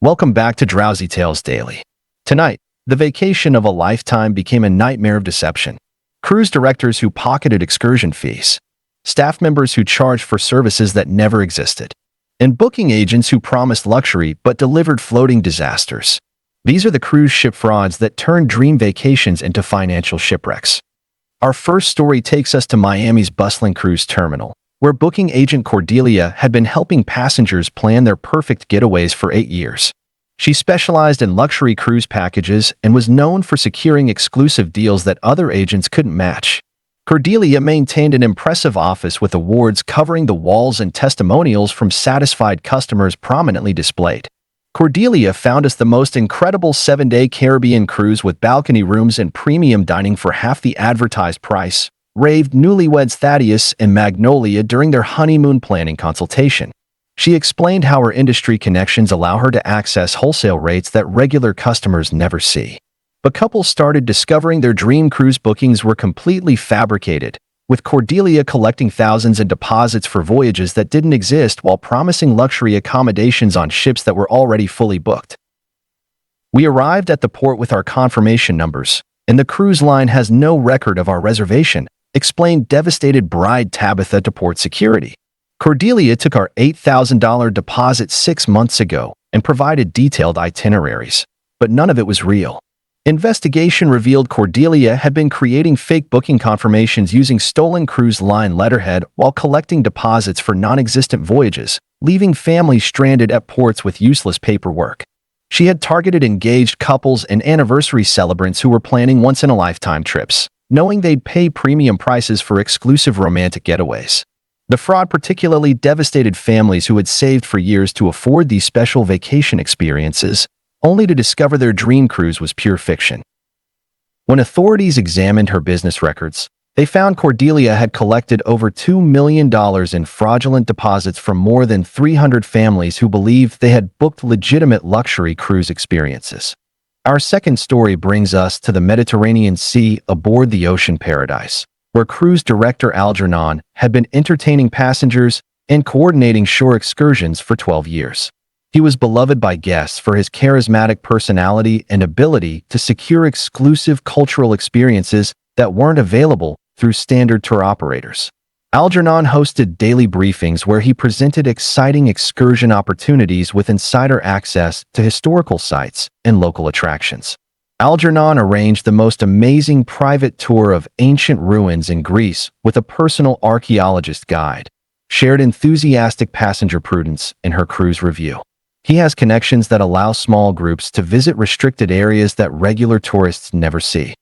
Welcome back to Drowsy Tales Daily. Tonight, the vacation of a lifetime became a nightmare of deception. Cruise directors who pocketed excursion fees, staff members who charged for services that never existed, and booking agents who promised luxury but delivered floating disasters. These are the cruise ship frauds that turned dream vacations into financial shipwrecks. Our first story takes us to Miami's bustling cruise terminal, where booking agent Cordelia had been helping passengers plan their perfect getaways for 8 years. She specialized in luxury cruise packages and was known for securing exclusive deals that other agents couldn't match. Cordelia maintained an impressive office with awards covering the walls and testimonials from satisfied customers prominently displayed. Cordelia found us the most incredible 7-day Caribbean cruise with balcony rooms and premium dining for half the advertised price, raved newlyweds Thaddeus and Magnolia during their honeymoon planning consultation. She explained how her industry connections allow her to access wholesale rates that regular customers never see. But couples started discovering their dream cruise bookings were completely fabricated, with Cordelia collecting thousands in deposits for voyages that didn't exist while promising luxury accommodations on ships that were already fully booked. We arrived at the port with our confirmation numbers, and the cruise line has no record of our reservation, explained devastated bride Tabitha to port security. Cordelia took our $8,000 deposit 6 months ago and provided detailed itineraries, but none of it was real. Investigation revealed Cordelia had been creating fake booking confirmations using stolen cruise line letterhead while collecting deposits for non-existent voyages, leaving families stranded at ports with useless paperwork. She had targeted engaged couples and anniversary celebrants who were planning once-in-a-lifetime trips, knowing they'd pay premium prices for exclusive romantic getaways. The fraud particularly devastated families who had saved for years to afford these special vacation experiences, only to discover their dream cruise was pure fiction. When authorities examined her business records, they found Cordelia had collected over $2 million in fraudulent deposits from more than 300 families who believed they had booked legitimate luxury cruise experiences. Our second story brings us to the Mediterranean Sea aboard the Ocean Paradise, where cruise director Algernon had been entertaining passengers and coordinating shore excursions for 12 years. He was beloved by guests for his charismatic personality and ability to secure exclusive cultural experiences that weren't available through standard tour operators. Algernon hosted daily briefings where he presented exciting excursion opportunities with insider access to historical sites and local attractions. Algernon arranged the most amazing private tour of ancient ruins in Greece with a personal archaeologist guide, shared enthusiastic passenger prudence in her cruise review. He has connections that allow small groups to visit restricted areas that regular tourists never see.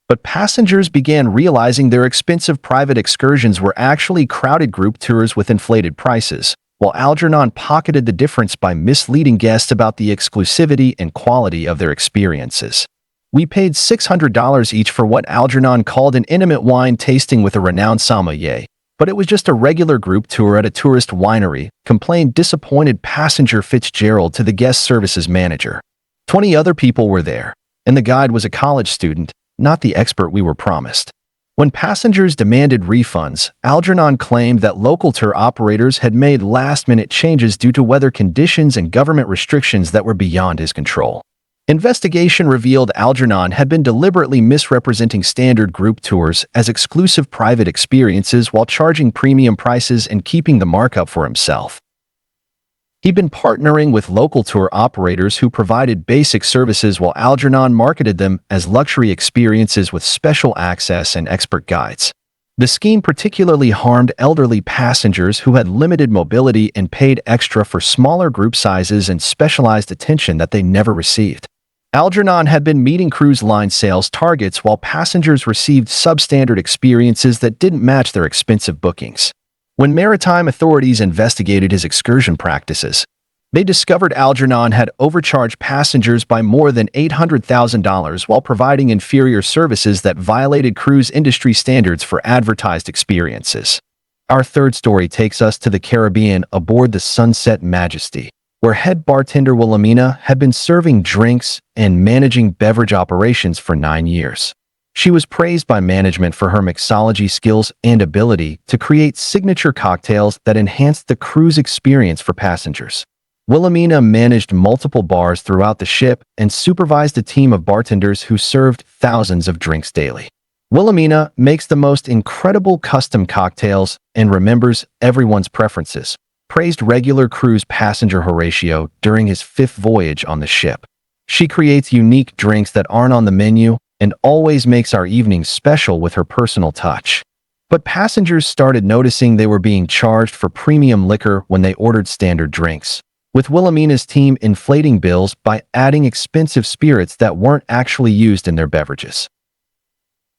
But passengers began realizing their expensive private excursions were actually crowded group tours with inflated prices, while Algernon pocketed the difference by misleading guests about the exclusivity and quality of their experiences. We paid $600 each for what Algernon called an intimate wine tasting with a renowned sommelier, but it was just a regular group tour at a tourist winery, complained disappointed passenger Fitzgerald to the guest services manager. 20 other people were there, and the guide was a college student, not the expert we were promised. When passengers demanded refunds, Algernon claimed that local tour operators had made last-minute changes due to weather conditions and government restrictions that were beyond his control. Investigation revealed Algernon had been deliberately misrepresenting standard group tours as exclusive private experiences while charging premium prices and keeping the markup for himself. He'd been partnering with local tour operators who provided basic services while Algernon marketed them as luxury experiences with special access and expert guides. The scheme particularly harmed elderly passengers who had limited mobility and paid extra for smaller group sizes and specialized attention that they never received. Algernon had been meeting cruise line sales targets while passengers received substandard experiences that didn't match their expensive bookings. When maritime authorities investigated his excursion practices, they discovered Algernon had overcharged passengers by more than $800,000 while providing inferior services that violated cruise industry standards for advertised experiences. Our third story takes us to the Caribbean aboard the Sunset Majesty, where head bartender Wilhelmina had been serving drinks and managing beverage operations for 9 years. She was praised by management for her mixology skills and ability to create signature cocktails that enhanced the cruise experience for passengers. Wilhelmina managed multiple bars throughout the ship and supervised a team of bartenders who served thousands of drinks daily. Wilhelmina makes the most incredible custom cocktails and remembers everyone's preferences, praised regular cruise passenger Horatio during his 5th voyage on the ship. She creates unique drinks that aren't on the menu and always makes our evenings special with her personal touch. But passengers started noticing they were being charged for premium liquor when they ordered standard drinks, with Wilhelmina's team inflating bills by adding expensive spirits that weren't actually used in their beverages.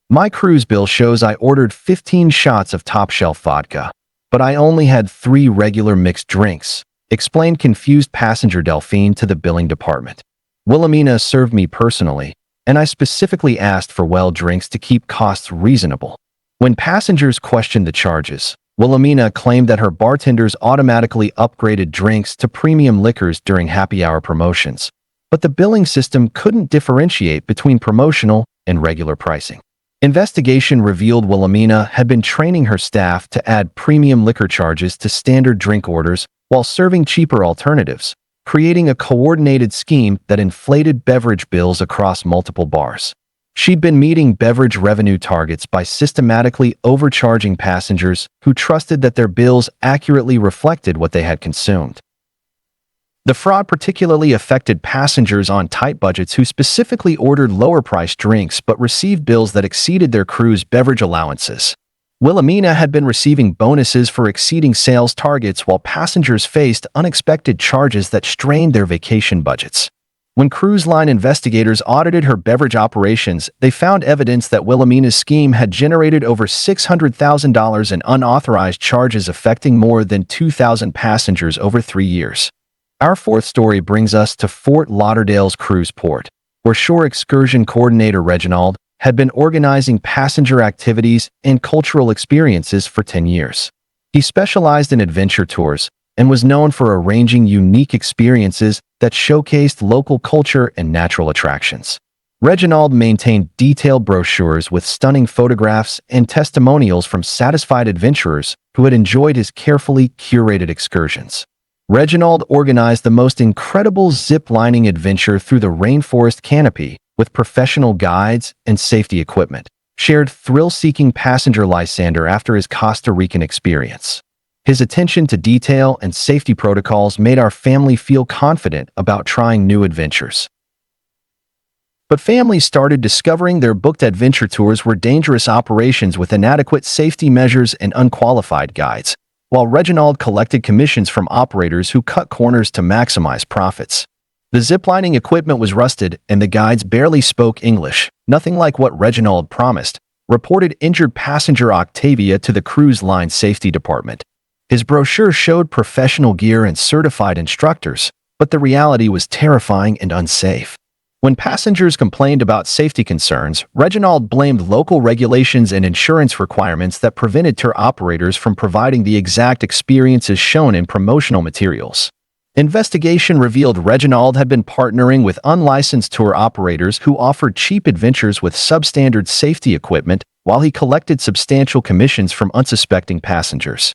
My cruise bill shows I ordered 15 shots of top-shelf vodka, but I only had 3 regular mixed drinks, explained confused passenger Delphine to the billing department. Wilhelmina served me personally, and I specifically asked for well drinks to keep costs reasonable. When passengers questioned the charges, Wilhelmina claimed that her bartenders automatically upgraded drinks to premium liquors during happy hour promotions, but the billing system couldn't differentiate between promotional and regular pricing. Investigation revealed Wilhelmina had been training her staff to add premium liquor charges to standard drink orders while serving cheaper alternatives, creating a coordinated scheme that inflated beverage bills across multiple bars. She'd been meeting beverage revenue targets by systematically overcharging passengers who trusted that their bills accurately reflected what they had consumed. The fraud particularly affected passengers on tight budgets who specifically ordered lower-priced drinks but received bills that exceeded their crew's beverage allowances. Wilhelmina had been receiving bonuses for exceeding sales targets while passengers faced unexpected charges that strained their vacation budgets. When cruise line investigators audited her beverage operations, they found evidence that Wilhelmina's scheme had generated over $600,000 in unauthorized charges affecting more than 2,000 passengers over 3 years. Our 4th story brings us to Fort Lauderdale's cruise port, where shore excursion coordinator Reginald had been organizing passenger activities and cultural experiences for 10 years. He specialized in adventure tours and was known for arranging unique experiences that showcased local culture and natural attractions. Reginald maintained detailed brochures with stunning photographs and testimonials from satisfied adventurers who had enjoyed his carefully curated excursions. Reginald organized the most incredible zip-lining adventure through the rainforest canopy with professional guides and safety equipment, shared thrill-seeking passenger Lysander after his Costa Rican experience. His attention to detail and safety protocols made our family feel confident about trying new adventures. But families started discovering their booked adventure tours were dangerous operations with inadequate safety measures and unqualified guides, while Reginald collected commissions from operators who cut corners to maximize profits. The ziplining equipment was rusted and the guides barely spoke English, nothing like what Reginald promised, reported injured passenger Octavia to the cruise line safety department. His brochure showed professional gear and certified instructors, but the reality was terrifying and unsafe. When passengers complained about safety concerns, Reginald blamed local regulations and insurance requirements that prevented tour operators from providing the exact experiences shown in promotional materials. Investigation revealed Reginald had been partnering with unlicensed tour operators who offered cheap adventures with substandard safety equipment while he collected substantial commissions from unsuspecting passengers.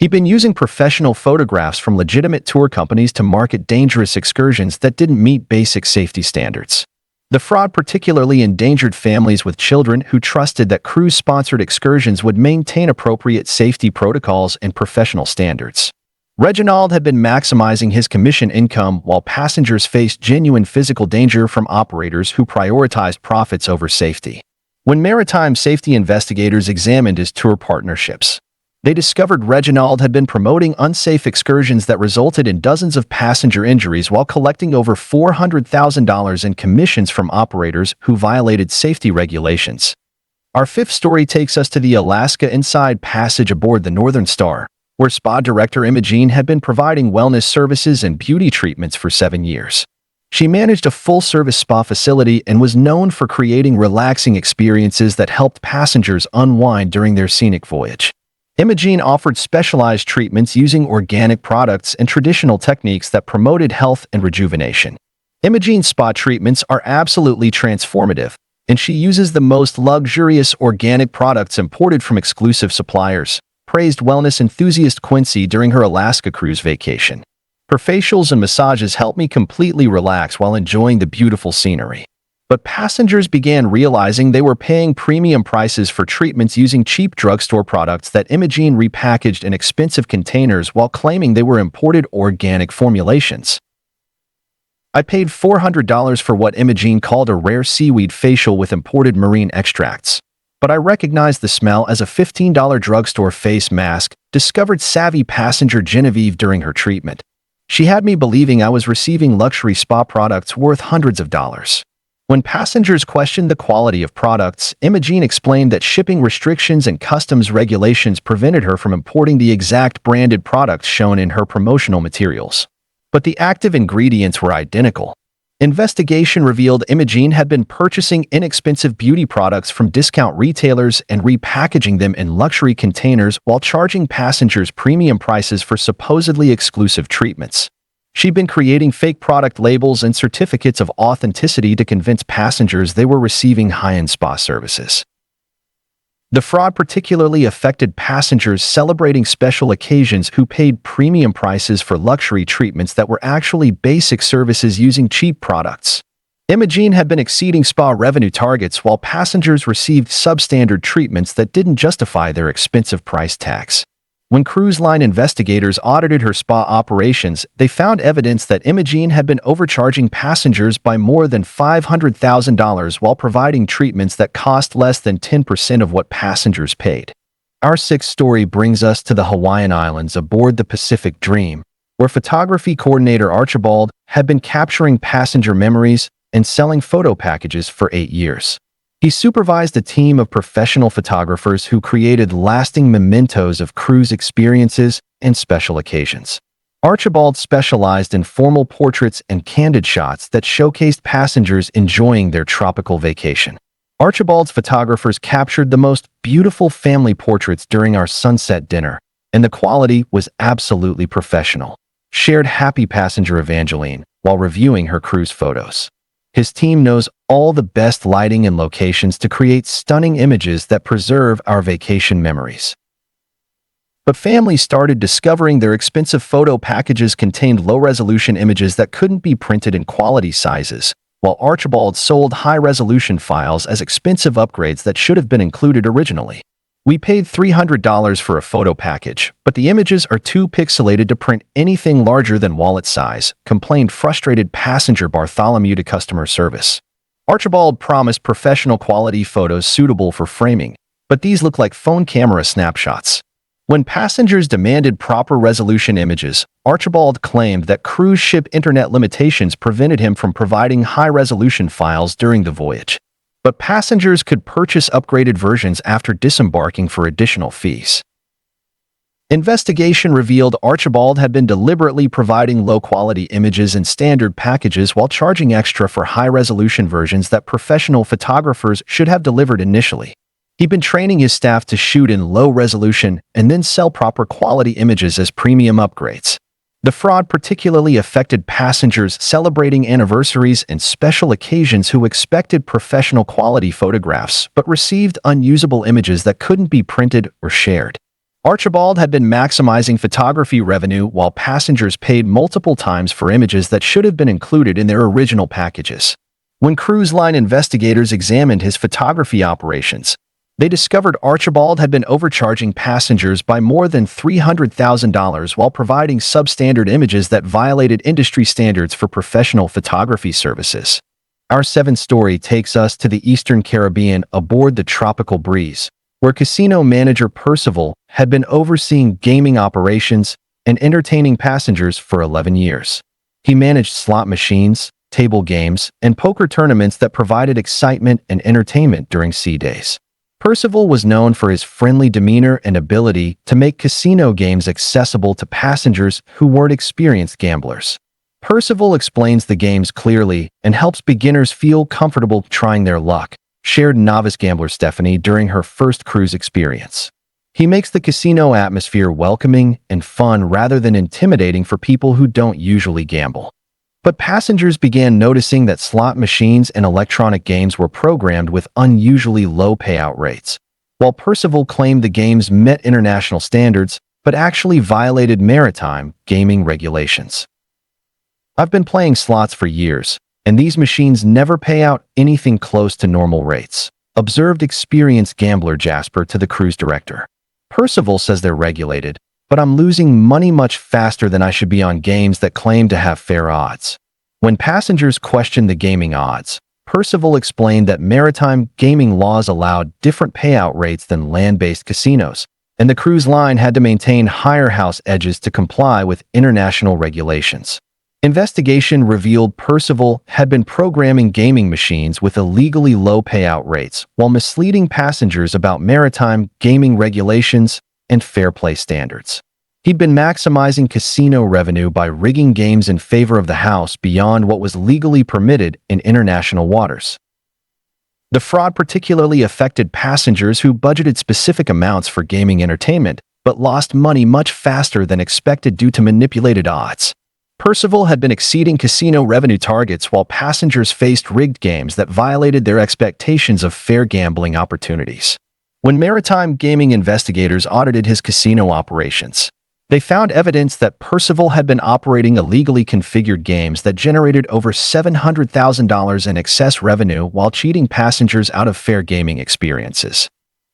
He'd been using professional photographs from legitimate tour companies to market dangerous excursions that didn't meet basic safety standards. The fraud particularly endangered families with children who trusted that cruise-sponsored excursions would maintain appropriate safety protocols and professional standards. Reginald had been maximizing his commission income while passengers faced genuine physical danger from operators who prioritized profits over safety. When maritime safety investigators examined his tour partnerships, they discovered Reginald had been promoting unsafe excursions that resulted in dozens of passenger injuries while collecting over $400,000 in commissions from operators who violated safety regulations. Our 5th story takes us to the Alaska Inside Passage aboard the Northern Star, where spa director Imogene had been providing wellness services and beauty treatments for 7 years. She managed a full-service spa facility and was known for creating relaxing experiences that helped passengers unwind during their scenic voyage. Imogene offered specialized treatments using organic products and traditional techniques that promoted health and rejuvenation. Imogene's spa treatments are absolutely transformative, and she uses the most luxurious organic products imported from exclusive suppliers, praised wellness enthusiast Quincy during her Alaska cruise vacation. Her facials and massages helped me completely relax while enjoying the beautiful scenery. But passengers began realizing they were paying premium prices for treatments using cheap drugstore products that Imogene repackaged in expensive containers while claiming they were imported organic formulations. I paid $400 for what Imogene called a rare seaweed facial with imported marine extracts. But I recognized the smell as a $15 drugstore face mask, discovered savvy passenger Genevieve during her treatment. She had me believing I was receiving luxury spa products worth hundreds of dollars. When passengers questioned the quality of products, Imogene explained that shipping restrictions and customs regulations prevented her from importing the exact branded products shown in her promotional materials. But the active ingredients were identical. Investigation revealed Imogene had been purchasing inexpensive beauty products from discount retailers and repackaging them in luxury containers while charging passengers premium prices for supposedly exclusive treatments. She'd been creating fake product labels and certificates of authenticity to convince passengers they were receiving high-end spa services. The fraud particularly affected passengers celebrating special occasions who paid premium prices for luxury treatments that were actually basic services using cheap products. Imogene had been exceeding spa revenue targets while passengers received substandard treatments that didn't justify their expensive price tags. When cruise line investigators audited her spa operations, they found evidence that Imogene had been overcharging passengers by more than $500,000 while providing treatments that cost less than 10% of what passengers paid. Our sixth story brings us to the Hawaiian Islands aboard the Pacific Dream, where photography coordinator Archibald had been capturing passenger memories and selling photo packages for 8 years. He supervised a team of professional photographers who created lasting mementos of cruise experiences and special occasions. Archibald specialized in formal portraits and candid shots that showcased passengers enjoying their tropical vacation. Archibald's photographers captured the most beautiful family portraits during our sunset dinner, and the quality was absolutely professional. Shared happy passenger Evangeline while reviewing her cruise photos. His team knows all the best lighting and locations to create stunning images that preserve our vacation memories. But families started discovering their expensive photo packages contained low-resolution images that couldn't be printed in quality sizes, while Archibald sold high-resolution files as expensive upgrades that should have been included originally. We paid $300 for a photo package, but the images are too pixelated to print anything larger than wallet size, complained frustrated passenger Bartholomew to customer service. Archibald promised professional quality photos suitable for framing, but these look like phone camera snapshots. When passengers demanded proper resolution images, Archibald claimed that cruise ship internet limitations prevented him from providing high-resolution files during the voyage. But passengers could purchase upgraded versions after disembarking for additional fees. Investigation revealed Archibald had been deliberately providing low-quality images in standard packages while charging extra for high-resolution versions that professional photographers should have delivered initially. He'd been training his staff to shoot in low resolution and then sell proper quality images as premium upgrades. The fraud particularly affected passengers celebrating anniversaries and special occasions who expected professional quality photographs but received unusable images that couldn't be printed or shared. Archibald had been maximizing photography revenue while passengers paid multiple times for images that should have been included in their original packages. When cruise line investigators examined his photography operations, they discovered Archibald had been overcharging passengers by more than $300,000 while providing substandard images that violated industry standards for professional photography services. Our seventh story takes us to the Eastern Caribbean aboard the Tropical Breeze, where casino manager Percival had been overseeing gaming operations and entertaining passengers for 11 years. He managed slot machines, table games, and poker tournaments that provided excitement and entertainment during sea days. Percival was known for his friendly demeanor and ability to make casino games accessible to passengers who weren't experienced gamblers. Percival explains the games clearly and helps beginners feel comfortable trying their luck, shared novice gambler Stephanie during her first cruise experience. He makes the casino atmosphere welcoming and fun rather than intimidating for people who don't usually gamble. But passengers began noticing that slot machines and electronic games were programmed with unusually low payout rates. While Percival claimed the games met international standards, but actually violated maritime gaming regulations. I've been playing slots for years, and these machines never pay out anything close to normal rates, observed experienced gambler Jasper to the cruise director. Percival says they're regulated, but I'm losing money much faster than I should be on games that claim to have fair odds. When passengers questioned the gaming odds, Percival explained that maritime gaming laws allowed different payout rates than land-based casinos, and the cruise line had to maintain higher house edges to comply with international regulations. Investigation revealed Percival had been programming gaming machines with illegally low payout rates while misleading passengers about maritime gaming regulations and fair play standards. He'd been maximizing casino revenue by rigging games in favor of the house beyond what was legally permitted in international waters. The fraud particularly affected passengers who budgeted specific amounts for gaming entertainment but lost money much faster than expected due to manipulated odds. Percival had been exceeding casino revenue targets while passengers faced rigged games that violated their expectations of fair gambling opportunities. When maritime gaming investigators audited his casino operations, they found evidence that Percival had been operating illegally configured games that generated over $700,000 in excess revenue while cheating passengers out of fair gaming experiences.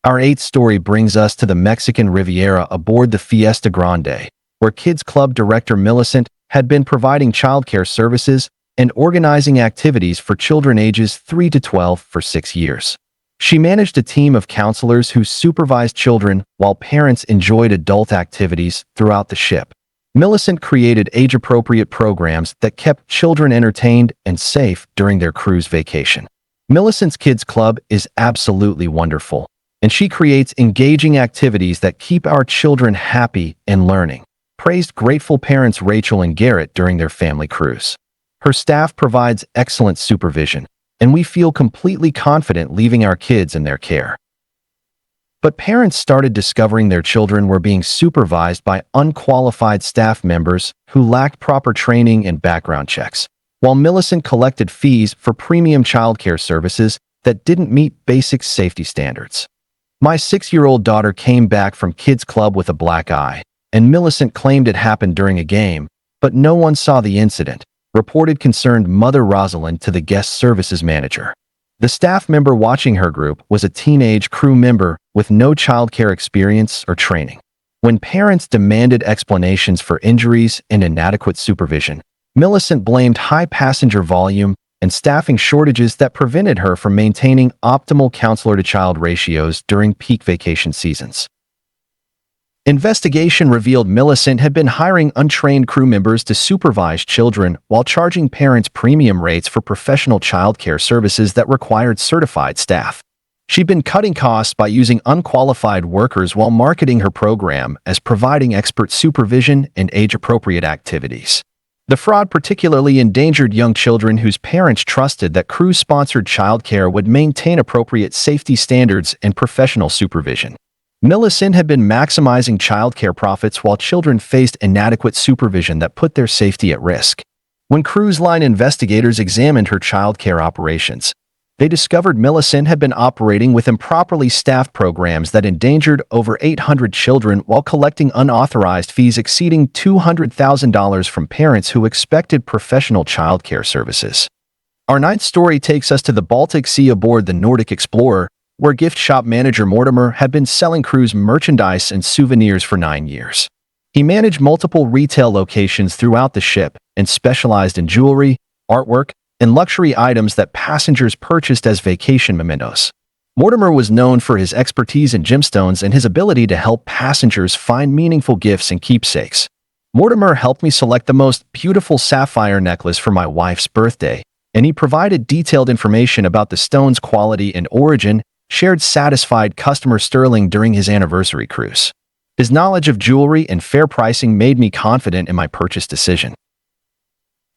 Our eighth story brings us to the Mexican Riviera aboard the Fiesta Grande, where Kids Club director Millicent had been providing childcare services and organizing activities for children ages 3 to 12 for 6 years. She managed a team of counselors who supervised children while parents enjoyed adult activities throughout the ship. Millicent created age-appropriate programs that kept children entertained and safe during their cruise vacation. Millicent's Kids Club is absolutely wonderful, and she creates engaging activities that keep our children happy and learning, praised grateful parents Rachel and Garrett during their family cruise. Her staff provides excellent supervision, and we feel completely confident leaving our kids in their care. But parents started discovering their children were being supervised by unqualified staff members who lacked proper training and background checks, while Millicent collected fees for premium childcare services that didn't meet basic safety standards. My 6-year-old daughter came back from Kids Club with a black eye, and Millicent claimed it happened during a game, but no one saw the incident, reported concerned mother Rosalind to the guest services manager. The staff member watching her group was a teenage crew member with no childcare experience or training. When parents demanded explanations for injuries and inadequate supervision, Millicent blamed high passenger volume and staffing shortages that prevented her from maintaining optimal counselor-to-child ratios during peak vacation seasons. Investigation revealed Millicent had been hiring untrained crew members to supervise children while charging parents premium rates for professional childcare services that required certified staff. She'd been cutting costs by using unqualified workers while marketing her program as providing expert supervision and age-appropriate activities. The fraud particularly endangered young children whose parents trusted that cruise-sponsored childcare would maintain appropriate safety standards and professional supervision. Millicent had been maximizing childcare profits while children faced inadequate supervision that put their safety at risk. When cruise line investigators examined her childcare operations, they discovered Millicent had been operating with improperly staffed programs that endangered over 800 children while collecting unauthorized fees exceeding $200,000 from parents who expected professional childcare services. Our ninth story takes us to the Baltic Sea aboard the Nordic Explorer, where gift shop manager Mortimer had been selling cruise merchandise and souvenirs for 9 years. He managed multiple retail locations throughout the ship and specialized in jewelry, artwork, and luxury items that passengers purchased as vacation mementos. Mortimer was known for his expertise in gemstones and his ability to help passengers find meaningful gifts and keepsakes. Mortimer helped me select the most beautiful sapphire necklace for my wife's birthday, and he provided detailed information about the stone's quality and origin, shared satisfied customer sterling during his anniversary cruise. His knowledge of jewelry and fair pricing made me confident in my purchase decision.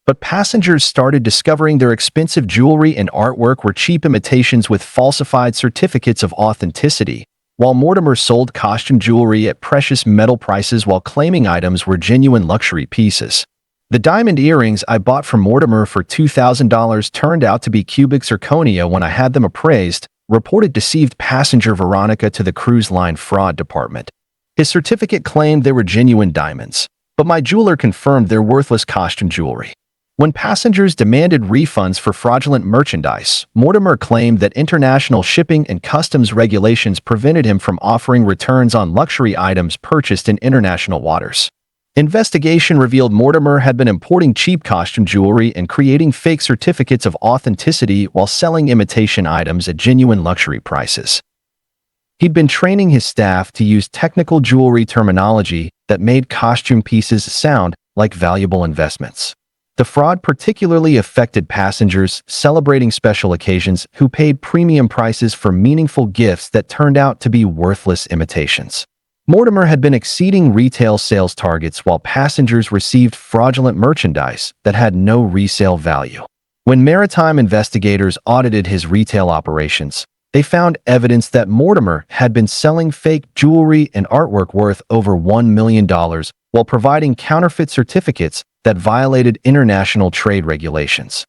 But passengers started discovering their expensive jewelry and artwork were cheap imitations with falsified certificates of authenticity, while Mortimer sold costume jewelry at precious metal prices while claiming items were genuine luxury pieces. The diamond earrings I bought from Mortimer for $2,000 turned out to be cubic zirconia when I had them appraised, reported deceived passenger Veronica to the cruise line fraud department. His certificate claimed they were genuine diamonds, but my jeweler confirmed they're worthless costume jewelry. When passengers demanded refunds for fraudulent merchandise, Mortimer claimed that international shipping and customs regulations prevented him from offering returns on luxury items purchased in international waters. Investigation revealed Mortimer had been importing cheap costume jewelry and creating fake certificates of authenticity while selling imitation items at genuine luxury prices. He'd been training his staff to use technical jewelry terminology that made costume pieces sound like valuable investments. The fraud particularly affected passengers celebrating special occasions who paid premium prices for meaningful gifts that turned out to be worthless imitations. Mortimer had been exceeding retail sales targets while passengers received fraudulent merchandise that had no resale value. When maritime investigators audited his retail operations, they found evidence that Mortimer had been selling fake jewelry and artwork worth over $1 million while providing counterfeit certificates that violated international trade regulations.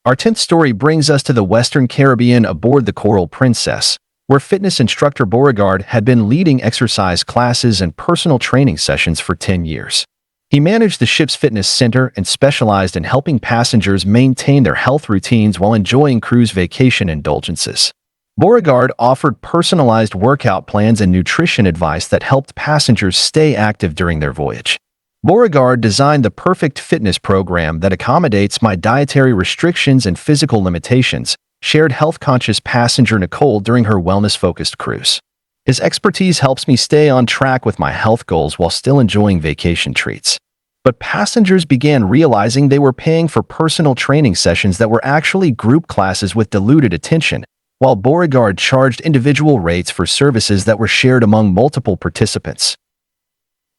Our 10th story brings us to the Western Caribbean aboard the Coral Princess, where fitness instructor Beauregard had been leading exercise classes and personal training sessions for 10 years. He managed the ship's fitness center and specialized in helping passengers maintain their health routines while enjoying cruise vacation indulgences. Beauregard offered personalized workout plans and nutrition advice that helped passengers stay active during their voyage. Beauregard designed the perfect fitness program that accommodates my dietary restrictions and physical limitations, shared health-conscious passenger Nicole during her wellness-focused cruise. His expertise helps me stay on track with my health goals while still enjoying vacation treats. But passengers began realizing they were paying for personal training sessions that were actually group classes with diluted attention, while Beauregard charged individual rates for services that were shared among multiple participants.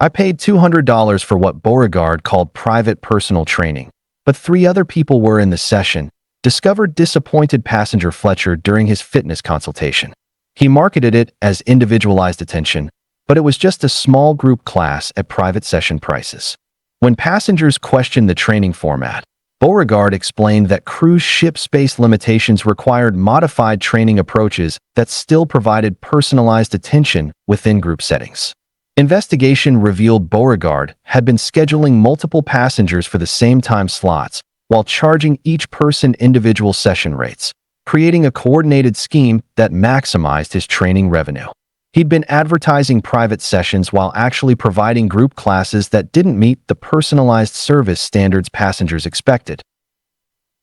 I paid $200 for what Beauregard called private personal training, but 3 other people were in the session, discovered disappointed passenger Fletcher during his fitness consultation. He marketed it as individualized attention, but it was just a small group class at private session prices. When passengers questioned the training format, Beauregard explained that cruise ship space limitations required modified training approaches that still provided personalized attention within group settings. Investigation revealed Beauregard had been scheduling multiple passengers for the same time slots, while charging each person individual session rates, creating a coordinated scheme that maximized his training revenue. He'd been advertising private sessions while actually providing group classes that didn't meet the personalized service standards passengers expected.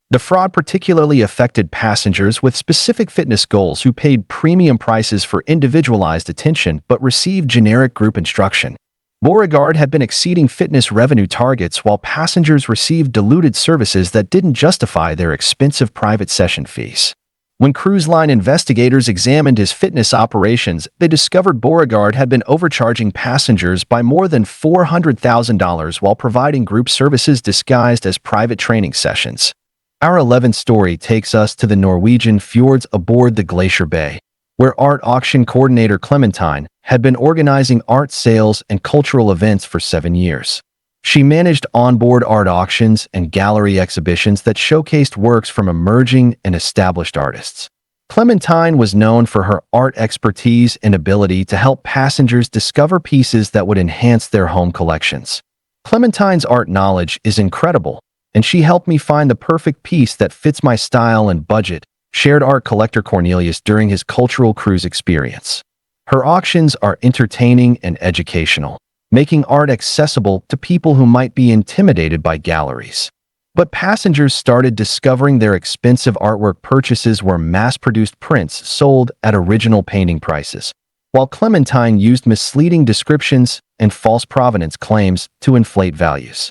The fraud particularly affected passengers with specific fitness goals who paid premium prices for individualized attention but received generic group instruction. Beauregard had been exceeding fitness revenue targets while passengers received diluted services that didn't justify their expensive private session fees. When cruise line investigators examined his fitness operations, they discovered Beauregard had been overcharging passengers by more than $400,000 while providing group services disguised as private training sessions. Our 11th story takes us to the Norwegian fjords aboard the Glacier Bay, where art auction coordinator Clementine had been organizing art sales and cultural events for 7 years. She managed onboard art auctions and gallery exhibitions that showcased works from emerging and established artists. Clementine was known for her art expertise and ability to help passengers discover pieces that would enhance their home collections. Clementine's art knowledge is incredible, and she helped me find the perfect piece that fits my style and budget, shared art collector Cornelius during his cultural cruise experience. Her auctions are entertaining and educational, making art accessible to people who might be intimidated by galleries. But passengers started discovering their expensive artwork purchases were mass-produced prints sold at original painting prices, while Clementine used misleading descriptions and false provenance claims to inflate values.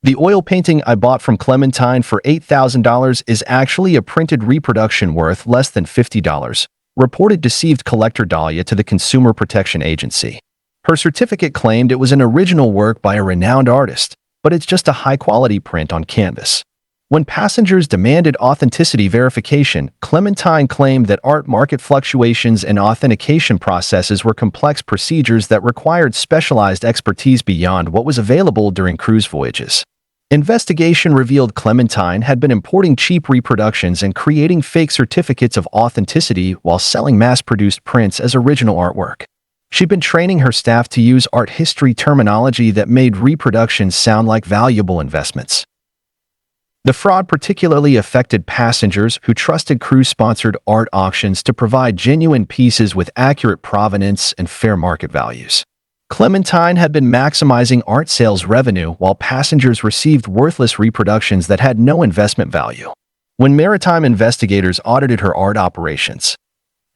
The oil painting I bought from Clementine for $8,000 is actually a printed reproduction worth less than $50, reported deceived collector Dahlia to the Consumer Protection Agency. Her certificate claimed it was an original work by a renowned artist, but it's just a high-quality print on canvas. When passengers demanded authenticity verification, Clementine claimed that art market fluctuations and authentication processes were complex procedures that required specialized expertise beyond what was available during cruise voyages. Investigation revealed Clementine had been importing cheap reproductions and creating fake certificates of authenticity while selling mass-produced prints as original artwork. She'd been training her staff to use art history terminology that made reproductions sound like valuable investments. The fraud particularly affected passengers who trusted cruise-sponsored art auctions to provide genuine pieces with accurate provenance and fair market values. Clementine had been maximizing art sales revenue while passengers received worthless reproductions that had no investment value. When maritime investigators audited her art operations,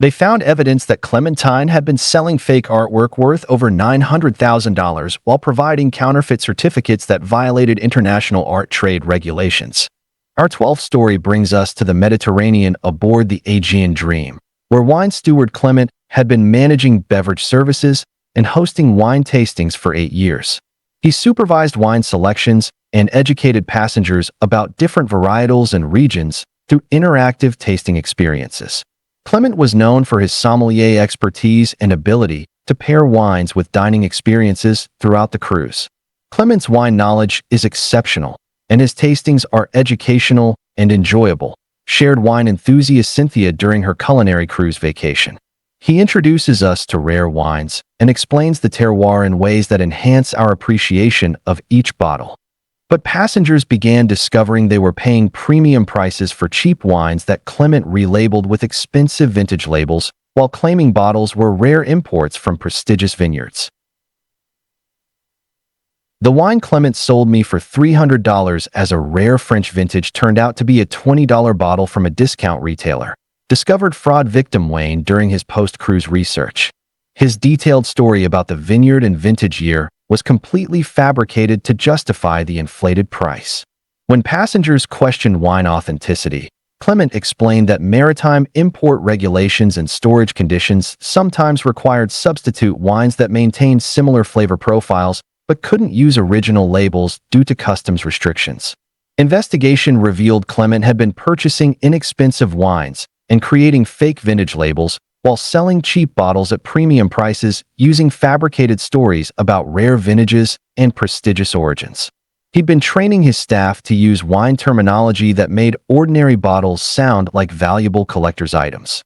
they found evidence that Clementine had been selling fake artwork worth over $900,000 while providing counterfeit certificates that violated international art trade regulations. Our 12th story brings us to the Mediterranean aboard the Aegean Dream, where wine steward Clement had been managing beverage services and hosting wine tastings for 8 years. He supervised wine selections and educated passengers about different varietals and regions through interactive tasting experiences. Clement was known for his sommelier expertise and ability to pair wines with dining experiences throughout the cruise. Clement's wine knowledge is exceptional, and his tastings are educational and enjoyable, shared wine enthusiast Cynthia during her culinary cruise vacation. He introduces us to rare wines and explains the terroir in ways that enhance our appreciation of each bottle. But passengers began discovering they were paying premium prices for cheap wines that Clement relabeled with expensive vintage labels, while claiming bottles were rare imports from prestigious vineyards. The wine Clement sold me for $300 as a rare French vintage turned out to be a $20 bottle from a discount retailer, discovered fraud victim Wayne during his post-cruise research. His detailed story about the vineyard and vintage year was completely fabricated to justify the inflated price. When passengers questioned wine authenticity, Clement explained that maritime import regulations and storage conditions sometimes required substitute wines that maintained similar flavor profiles but couldn't use original labels due to customs restrictions. Investigation revealed Clement had been purchasing inexpensive wines and creating fake vintage labels while selling cheap bottles at premium prices using fabricated stories about rare vintages and prestigious origins. He'd been training his staff to use wine terminology that made ordinary bottles sound like valuable collector's items.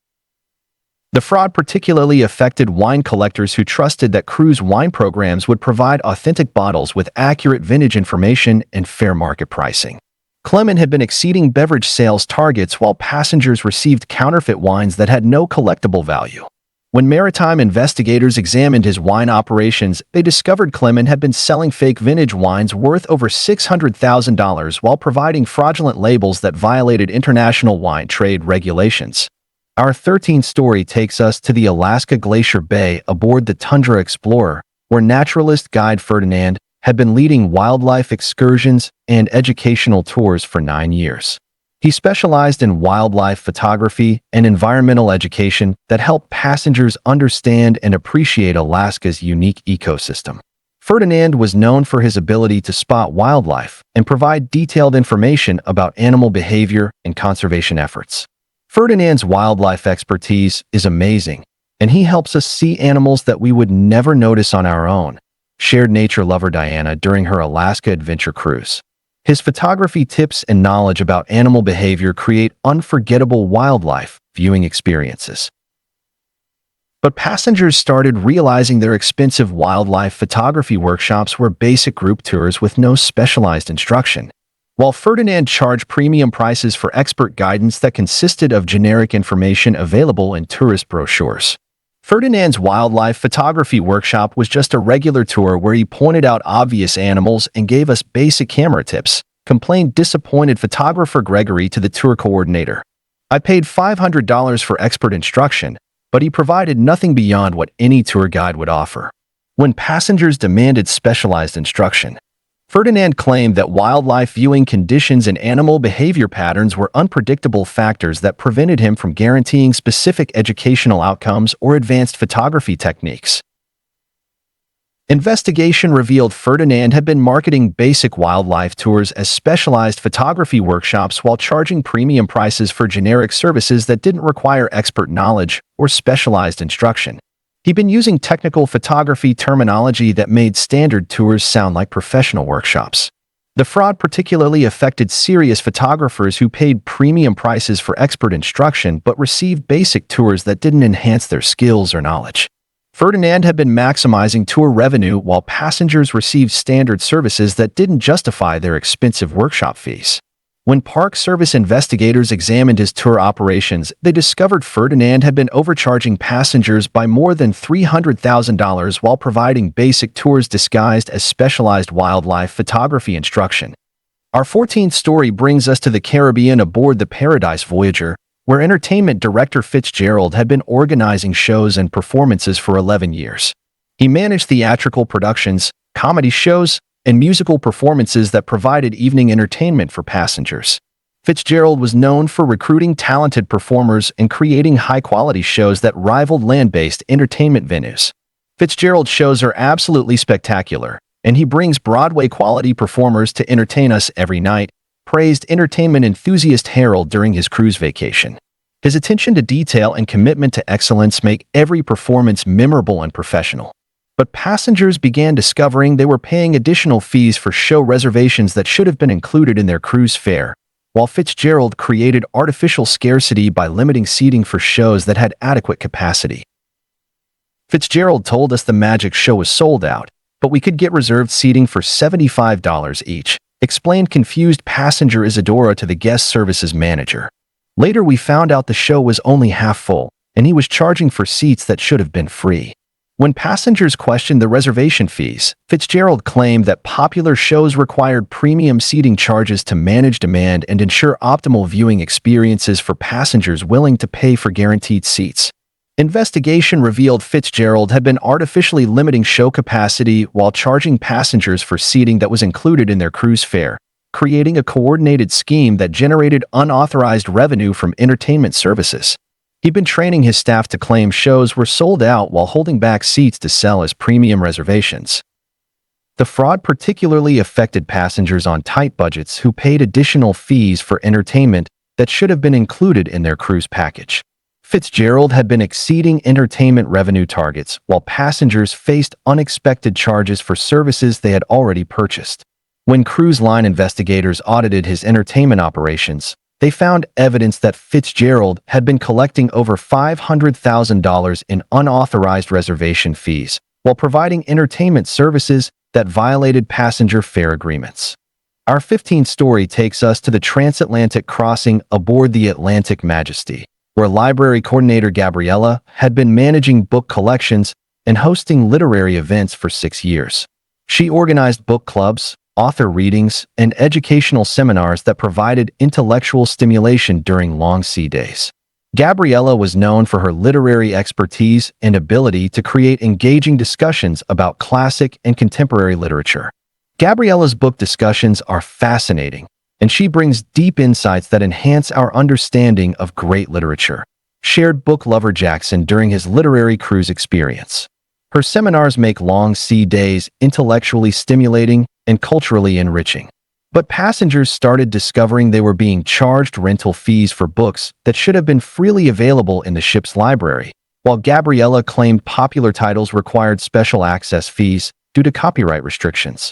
The fraud particularly affected wine collectors who trusted that cruise wine programs would provide authentic bottles with accurate vintage information and fair market pricing. Clement had been exceeding beverage sales targets while passengers received counterfeit wines that had no collectible value. When maritime investigators examined his wine operations, they discovered Clement had been selling fake vintage wines worth over $600,000 while providing fraudulent labels that violated international wine trade regulations. Our 13th story takes us to the Alaska Glacier Bay aboard the Tundra Explorer, where naturalist guide Ferdinand had been leading wildlife excursions and educational tours for 9 years. He specialized in wildlife photography and environmental education that helped passengers understand and appreciate Alaska's unique ecosystem. Ferdinand was known for his ability to spot wildlife and provide detailed information about animal behavior and conservation efforts. Ferdinand's wildlife expertise is amazing, and he helps us see animals that we would never notice on our own, shared nature lover Diana during her Alaska adventure cruise. His photography tips and knowledge about animal behavior create unforgettable wildlife viewing experiences. But passengers started realizing their expensive wildlife photography workshops were basic group tours with no specialized instruction. While Ferdinand charged premium prices for expert guidance that consisted of generic information available in tourist brochures. Ferdinand's wildlife photography workshop was just a regular tour where he pointed out obvious animals and gave us basic camera tips, complained disappointed photographer Gregory to the tour coordinator. I paid $500 for expert instruction, but he provided nothing beyond what any tour guide would offer. When passengers demanded specialized instruction, Ferdinand claimed that wildlife viewing conditions and animal behavior patterns were unpredictable factors that prevented him from guaranteeing specific educational outcomes or advanced photography techniques. Investigation revealed Ferdinand had been marketing basic wildlife tours as specialized photography workshops while charging premium prices for generic services that didn't require expert knowledge or specialized instruction. He'd been using technical photography terminology that made standard tours sound like professional workshops. The fraud particularly affected serious photographers who paid premium prices for expert instruction but received basic tours that didn't enhance their skills or knowledge. Ferdinand had been maximizing tour revenue while passengers received standard services that didn't justify their expensive workshop fees. When Park Service investigators examined his tour operations, they discovered Ferdinand had been overcharging passengers by more than $300,000 while providing basic tours disguised as specialized wildlife photography instruction. Our 14th story brings us to the Caribbean aboard the Paradise Voyager, where entertainment director Fitzgerald had been organizing shows and performances for 11 years. He managed theatrical productions, comedy shows, and musical performances that provided evening entertainment for passengers. Fitzgerald was known for recruiting talented performers and creating high-quality shows that rivaled land-based entertainment venues. Fitzgerald's shows are absolutely spectacular, and he brings Broadway-quality performers to entertain us every night, praised entertainment enthusiast Harold during his cruise vacation. His attention to detail and commitment to excellence make every performance memorable and professional. But passengers began discovering they were paying additional fees for show reservations that should have been included in their cruise fare, while Fitzgerald created artificial scarcity by limiting seating for shows that had adequate capacity. Fitzgerald told us the magic show was sold out, but we could get reserved seating for $75 each, explained confused passenger Isadora to the guest services manager. Later we found out the show was only half full, and he was charging for seats that should have been free. When passengers questioned the reservation fees, Fitzgerald claimed that popular shows required premium seating charges to manage demand and ensure optimal viewing experiences for passengers willing to pay for guaranteed seats. Investigation revealed Fitzgerald had been artificially limiting show capacity while charging passengers for seating that was included in their cruise fare, creating a coordinated scheme that generated unauthorized revenue from entertainment services. He'd been training his staff to claim shows were sold out while holding back seats to sell as premium reservations. The fraud particularly affected passengers on tight budgets who paid additional fees for entertainment that should have been included in their cruise package. Fitzgerald had been exceeding entertainment revenue targets while passengers faced unexpected charges for services they had already purchased. When cruise line investigators audited his entertainment operations, they found evidence that Fitzgerald had been collecting over $500,000 in unauthorized reservation fees while providing entertainment services that violated passenger fare agreements. Our 15th story takes us to the transatlantic crossing aboard the Atlantic Majesty, where library coordinator Gabriella had been managing book collections and hosting literary events for 6 years. She organized book clubs, author readings, and educational seminars that provided intellectual stimulation during long sea days. Gabriella was known for her literary expertise and ability to create engaging discussions about classic and contemporary literature. Gabriella's book discussions are fascinating, and she brings deep insights that enhance our understanding of great literature, shared book lover Jackson during his literary cruise experience. Her seminars make long sea days intellectually stimulating and culturally enriching. But passengers started discovering they were being charged rental fees for books that should have been freely available in the ship's library, while Gabriella claimed popular titles required special access fees due to copyright restrictions.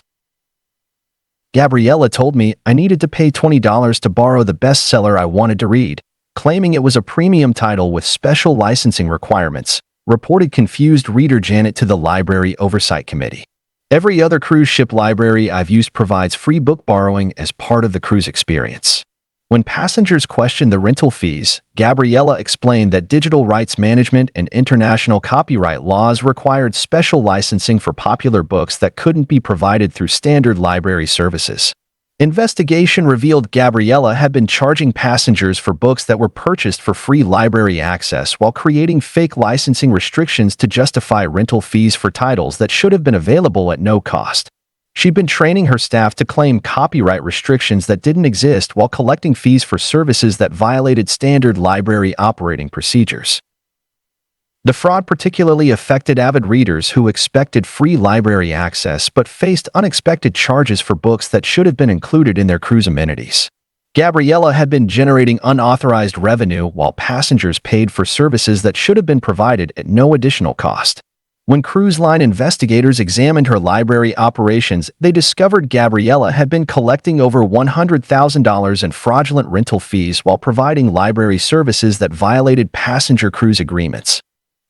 Gabriella told me I needed to pay $20 to borrow the bestseller I wanted to read, claiming it was a premium title with special licensing requirements, reported confused reader Janet to the Library Oversight Committee. Every other cruise ship library I've used provides free book borrowing as part of the cruise experience. When passengers questioned the rental fees, Gabriella explained that digital rights management and international copyright laws required special licensing for popular books that couldn't be provided through standard library services. Investigation revealed Gabriella had been charging passengers for books that were purchased for free library access while creating fake licensing restrictions to justify rental fees for titles that should have been available at no cost. She'd been training her staff to claim copyright restrictions that didn't exist while collecting fees for services that violated standard library operating procedures. The fraud particularly affected avid readers who expected free library access but faced unexpected charges for books that should have been included in their cruise amenities. Gabriella had been generating unauthorized revenue while passengers paid for services that should have been provided at no additional cost. When cruise line investigators examined her library operations, they discovered Gabriella had been collecting over $100,000 in fraudulent rental fees while providing library services that violated passenger cruise agreements.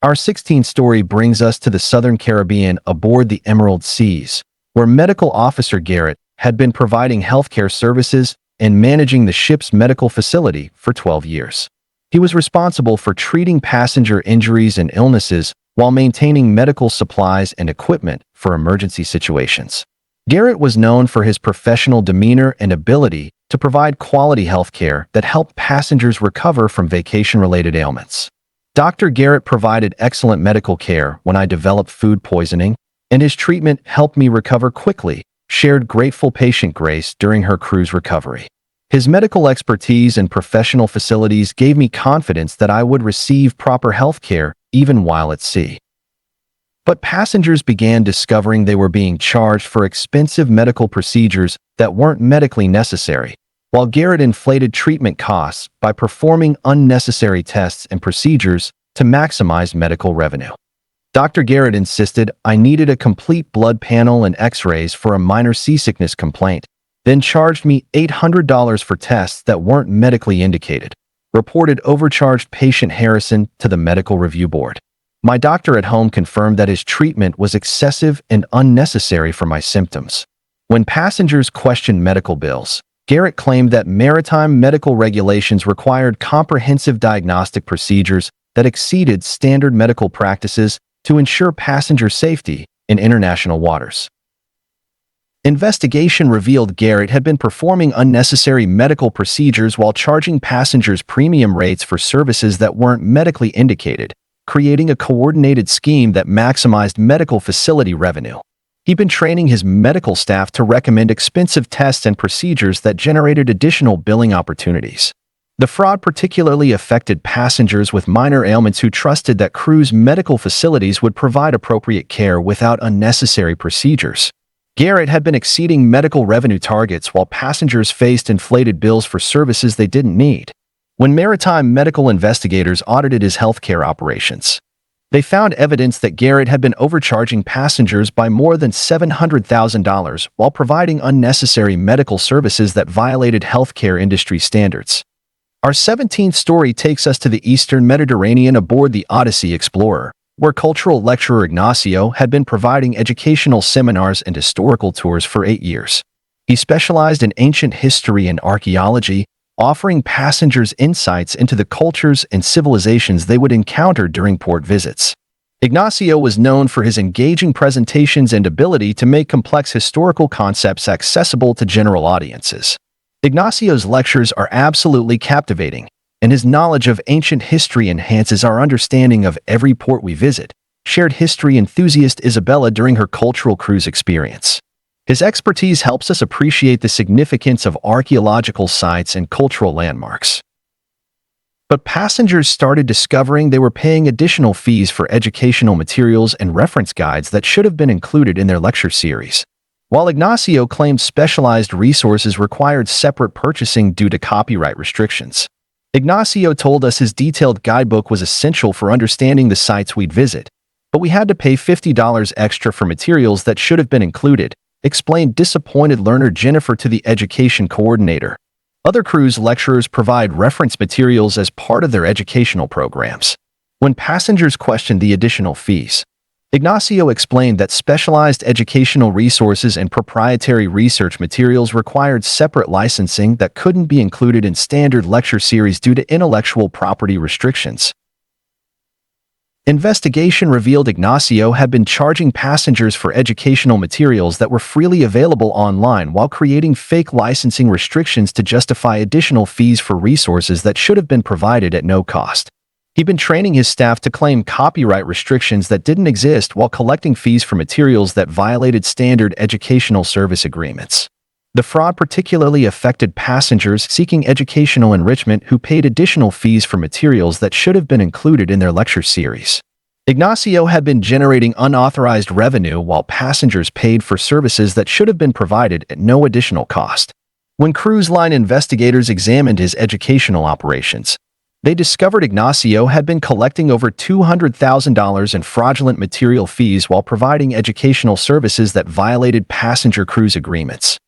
Our 16th story brings us to the Southern Caribbean aboard the Emerald Seas, where Medical Officer Garrett had been providing healthcare services and managing the ship's medical facility for 12 years. He was responsible for treating passenger injuries and illnesses while maintaining medical supplies and equipment for emergency situations. Garrett was known for his professional demeanor and ability to provide quality health care that helped passengers recover from vacation-related ailments. Dr. Garrett provided excellent medical care when I developed food poisoning, and his treatment helped me recover quickly, shared grateful patient Grace during her cruise recovery. His medical expertise and professional facilities gave me confidence that I would receive proper health care even while at sea. But passengers began discovering they were being charged for expensive medical procedures that weren't medically necessary, while Garrett inflated treatment costs by performing unnecessary tests and procedures to maximize medical revenue. Dr. Garrett insisted I needed a complete blood panel and x-rays for a minor seasickness complaint, then charged me $800 for tests that weren't medically indicated, reported overcharged patient Harrison to the Medical Review Board. My doctor at home confirmed that his treatment was excessive and unnecessary for my symptoms. When passengers questioned medical bills, Garrett claimed that maritime medical regulations required comprehensive diagnostic procedures that exceeded standard medical practices to ensure passenger safety in international waters. Investigation revealed Garrett had been performing unnecessary medical procedures while charging passengers premium rates for services that weren't medically indicated, creating a coordinated scheme that maximized medical facility revenue. He'd been training his medical staff to recommend expensive tests and procedures that generated additional billing opportunities. The fraud particularly affected passengers with minor ailments who trusted that cruise medical facilities would provide appropriate care without unnecessary procedures. Garrett had been exceeding medical revenue targets while passengers faced inflated bills for services they didn't need. When maritime medical investigators audited his healthcare operations, they found evidence that Garrett had been overcharging passengers by more than $700,000 while providing unnecessary medical services that violated healthcare industry standards. Our 17th story takes us to the Eastern Mediterranean aboard the Odyssey Explorer, where cultural lecturer Ignacio had been providing educational seminars and historical tours for 8 years. He specialized in ancient history and archaeology, offering passengers insights into the cultures and civilizations they would encounter during port visits. Ignacio was known for his engaging presentations and ability to make complex historical concepts accessible to general audiences. Ignacio's lectures are absolutely captivating, and his knowledge of ancient history enhances our understanding of every port we visit, shared history enthusiast Isabella during her cultural cruise experience. His expertise helps us appreciate the significance of archaeological sites and cultural landmarks. But passengers started discovering they were paying additional fees for educational materials and reference guides that should have been included in their lecture series. While Ignacio claimed specialized resources required separate purchasing due to copyright restrictions, Ignacio told us his detailed guidebook was essential for understanding the sites we'd visit, but we had to pay $50 extra for materials that should have been included, explained disappointed learner Jennifer to the education coordinator. Other cruise lecturers provide reference materials as part of their educational programs. When passengers questioned the additional fees, Ignacio explained that specialized educational resources and proprietary research materials required separate licensing that couldn't be included in standard lecture series due to intellectual property restrictions. Investigation revealed Ignacio had been charging passengers for educational materials that were freely available online while creating fake licensing restrictions to justify additional fees for resources that should have been provided at no cost. He'd been training his staff to claim copyright restrictions that didn't exist while collecting fees for materials that violated standard educational service agreements. The fraud particularly affected passengers seeking educational enrichment who paid additional fees for materials that should have been included in their lecture series. Ignacio had been generating unauthorized revenue while passengers paid for services that should have been provided at no additional cost. When cruise line investigators examined his educational operations, they discovered Ignacio had been collecting over $200,000 in fraudulent material fees while providing educational services that violated passenger cruise agreements.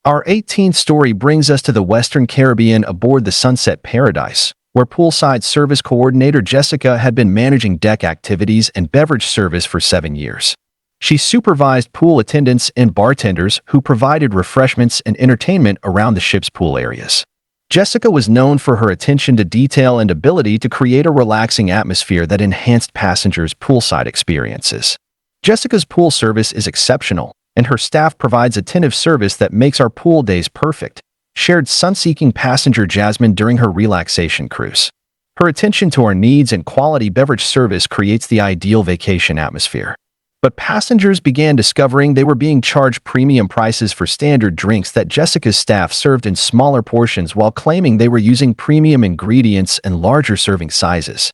Our 18th story brings us to the Western Caribbean aboard the Sunset Paradise, where poolside service coordinator Jessica had been managing deck activities and beverage service for 7 years. She supervised pool attendants and bartenders who provided refreshments and entertainment around the ship's pool areas. Jessica was known for her attention to detail and ability to create a relaxing atmosphere that enhanced passengers' poolside experiences. Jessica's pool service is exceptional, and her staff provides attentive service that makes our pool days perfect, shared sun-seeking passenger Jasmine during her relaxation cruise. Her attention to our needs and quality beverage service creates the ideal vacation atmosphere. But passengers began discovering they were being charged premium prices for standard drinks that Jessica's staff served in smaller portions while claiming they were using premium ingredients and larger serving sizes.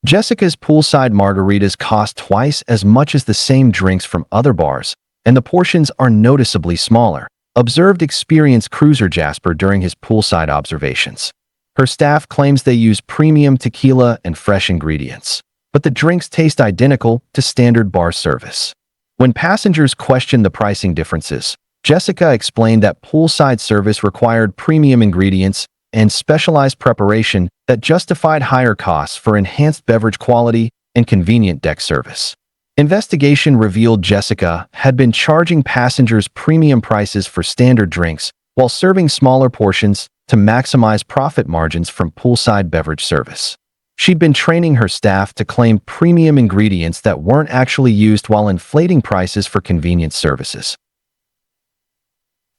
Jessica's poolside margaritas cost twice as much as the same drinks from other bars, and the portions are noticeably smaller, observed experienced cruiser Jasper during his poolside observations. Her staff claims they use premium tequila and fresh ingredients, but the drinks taste identical to standard bar service. When passengers questioned the pricing differences, Jessica explained that poolside service required premium ingredients and specialized preparation that justified higher costs for enhanced beverage quality and convenient deck service. Investigation revealed Jessica had been charging passengers premium prices for standard drinks while serving smaller portions to maximize profit margins from poolside beverage service. She'd been training her staff to claim premium ingredients that weren't actually used while inflating prices for convenience services.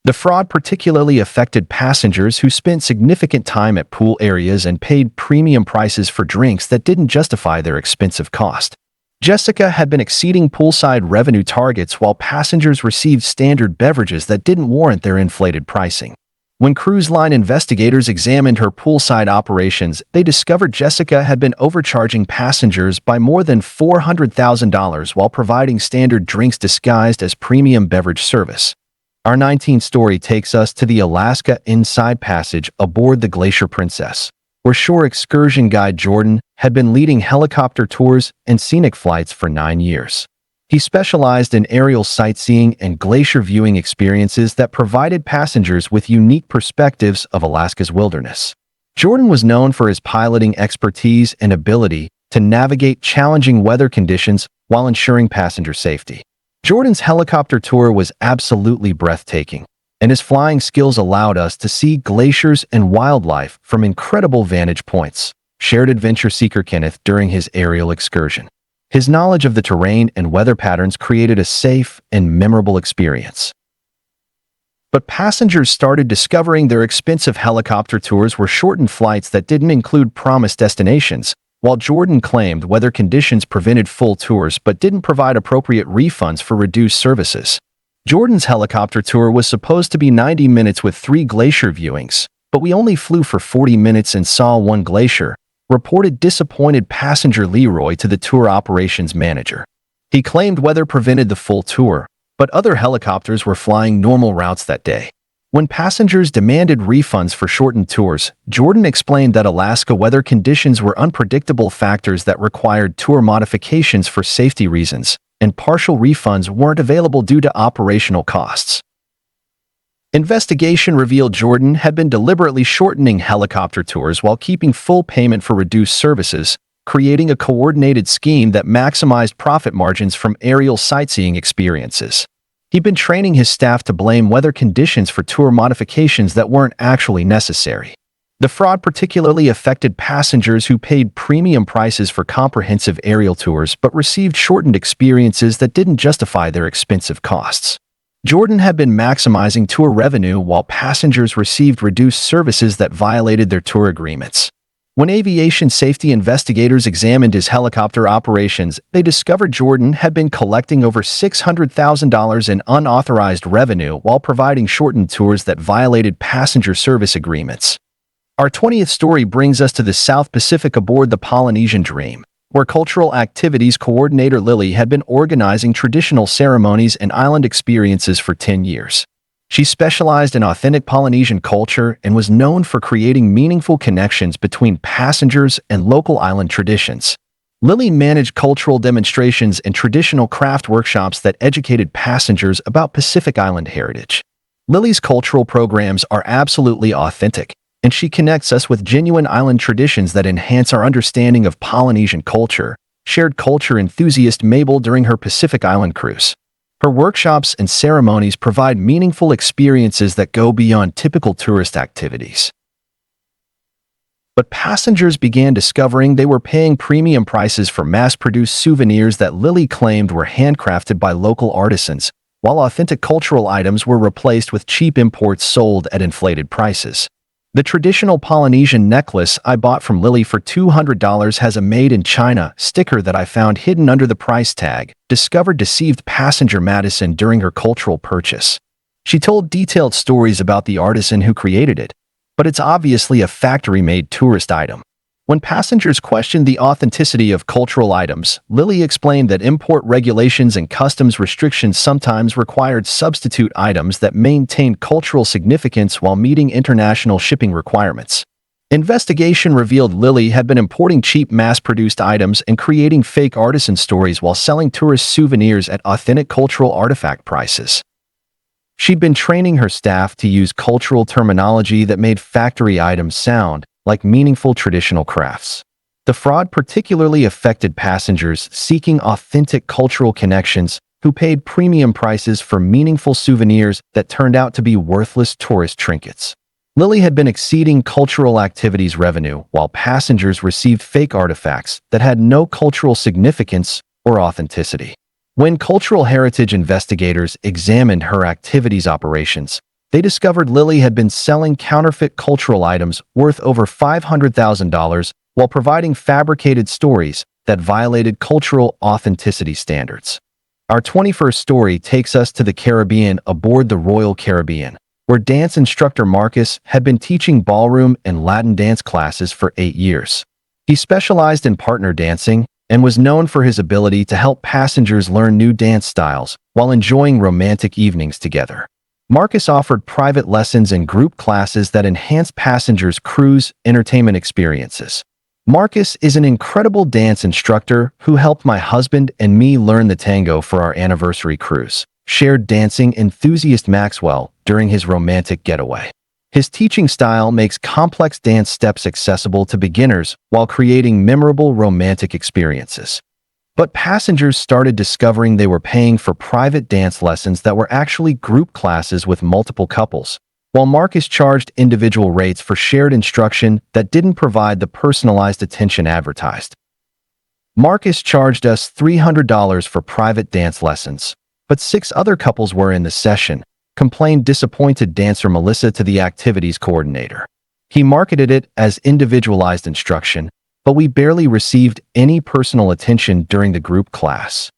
The fraud particularly affected passengers who spent significant time at pool areas and paid premium prices for drinks that didn't justify their expensive cost. Jessica had been exceeding poolside revenue targets while passengers received standard beverages that didn't warrant their inflated pricing. When cruise line investigators examined her poolside operations, they discovered Jessica had been overcharging passengers by more than $400,000 while providing standard drinks disguised as premium beverage service. Our 19th story takes us to the Alaska Inside Passage aboard the Glacier Princess, where shore excursion guide Jordan had been leading helicopter tours and scenic flights for 9 years. He specialized in aerial sightseeing and glacier viewing experiences that provided passengers with unique perspectives of Alaska's wilderness. Jordan was known for his piloting expertise and ability to navigate challenging weather conditions while ensuring passenger safety. Jordan's helicopter tour was absolutely breathtaking, and his flying skills allowed us to see glaciers and wildlife from incredible vantage points, shared adventure seeker Kenneth during his aerial excursion. His knowledge of the terrain and weather patterns created a safe and memorable experience. But passengers started discovering their expensive helicopter tours were shortened flights that didn't include promised destinations, while Jordan claimed weather conditions prevented full tours but didn't provide appropriate refunds for reduced services. Jordan's helicopter tour was supposed to be 90 minutes with 3 glacier viewings, but we only flew for 40 minutes and saw 1 glacier, reported disappointed passenger Leroy to the tour operations manager. He claimed weather prevented the full tour, but other helicopters were flying normal routes that day. When passengers demanded refunds for shortened tours, Jordan explained that Alaska weather conditions were unpredictable factors that required tour modifications for safety reasons, and partial refunds weren't available due to operational costs. Investigation revealed Jordan had been deliberately shortening helicopter tours while keeping full payment for reduced services, creating a coordinated scheme that maximized profit margins from aerial sightseeing experiences. He'd been training his staff to blame weather conditions for tour modifications that weren't actually necessary. The fraud particularly affected passengers who paid premium prices for comprehensive aerial tours but received shortened experiences that didn't justify their expensive costs. Jordan had been maximizing tour revenue while passengers received reduced services that violated their tour agreements. When aviation safety investigators examined his helicopter operations, they discovered Jordan had been collecting over $600,000 in unauthorized revenue while providing shortened tours that violated passenger service agreements. Our 20th story brings us to the South Pacific aboard the Polynesian Dream, where cultural activities coordinator Lily had been organizing traditional ceremonies and island experiences for 10 years. She specialized in authentic Polynesian culture and was known for creating meaningful connections between passengers and local island traditions. Lily managed cultural demonstrations and traditional craft workshops that educated passengers about Pacific Island heritage. Lily's cultural programs are absolutely authentic, and she connects us with genuine island traditions that enhance our understanding of Polynesian culture, shared culture enthusiast Mabel during her Pacific Island cruise. Her workshops and ceremonies provide meaningful experiences that go beyond typical tourist activities. But passengers began discovering they were paying premium prices for mass-produced souvenirs that Lily claimed were handcrafted by local artisans, while authentic cultural items were replaced with cheap imports sold at inflated prices. The traditional Polynesian necklace I bought from Lily for $200 has a Made in China sticker that I found hidden under the price tag, discovered deceived passenger Madison during her cultural purchase. She told detailed stories about the artisan who created it, but it's obviously a factory-made tourist item. When passengers questioned the authenticity of cultural items, Lily explained that import regulations and customs restrictions sometimes required substitute items that maintained cultural significance while meeting international shipping requirements. Investigation revealed Lily had been importing cheap mass-produced items and creating fake artisan stories while selling tourist souvenirs at authentic cultural artifact prices. She'd been training her staff to use cultural terminology that made factory items sound like meaningful traditional crafts. The fraud particularly affected passengers seeking authentic cultural connections who paid premium prices for meaningful souvenirs that turned out to be worthless tourist trinkets. Lily had been exceeding cultural activities revenue while passengers received fake artifacts that had no cultural significance or authenticity. When cultural heritage investigators examined her activities operations, they discovered Lily had been selling counterfeit cultural items worth over $500,000 while providing fabricated stories that violated cultural authenticity standards. Our 21st story takes us to the Caribbean aboard the Royal Caribbean, where dance instructor Marcus had been teaching ballroom and Latin dance classes for 8 years. He specialized in partner dancing and was known for his ability to help passengers learn new dance styles while enjoying romantic evenings together. Marcus offered private lessons and group classes that enhanced passengers' cruise entertainment experiences. Marcus is an incredible dance instructor who helped my husband and me learn the tango for our anniversary cruise, shared dancing enthusiast Maxwell during his romantic getaway. His teaching style makes complex dance steps accessible to beginners while creating memorable romantic experiences. But passengers started discovering they were paying for private dance lessons that were actually group classes with multiple couples, while Marcus charged individual rates for shared instruction that didn't provide the personalized attention advertised. Marcus charged us $300 for private dance lessons, but 6 other couples were in the session, complained disappointed dancer Melissa to the activities coordinator. He marketed it as individualized instruction, but we barely received any personal attention during the group class.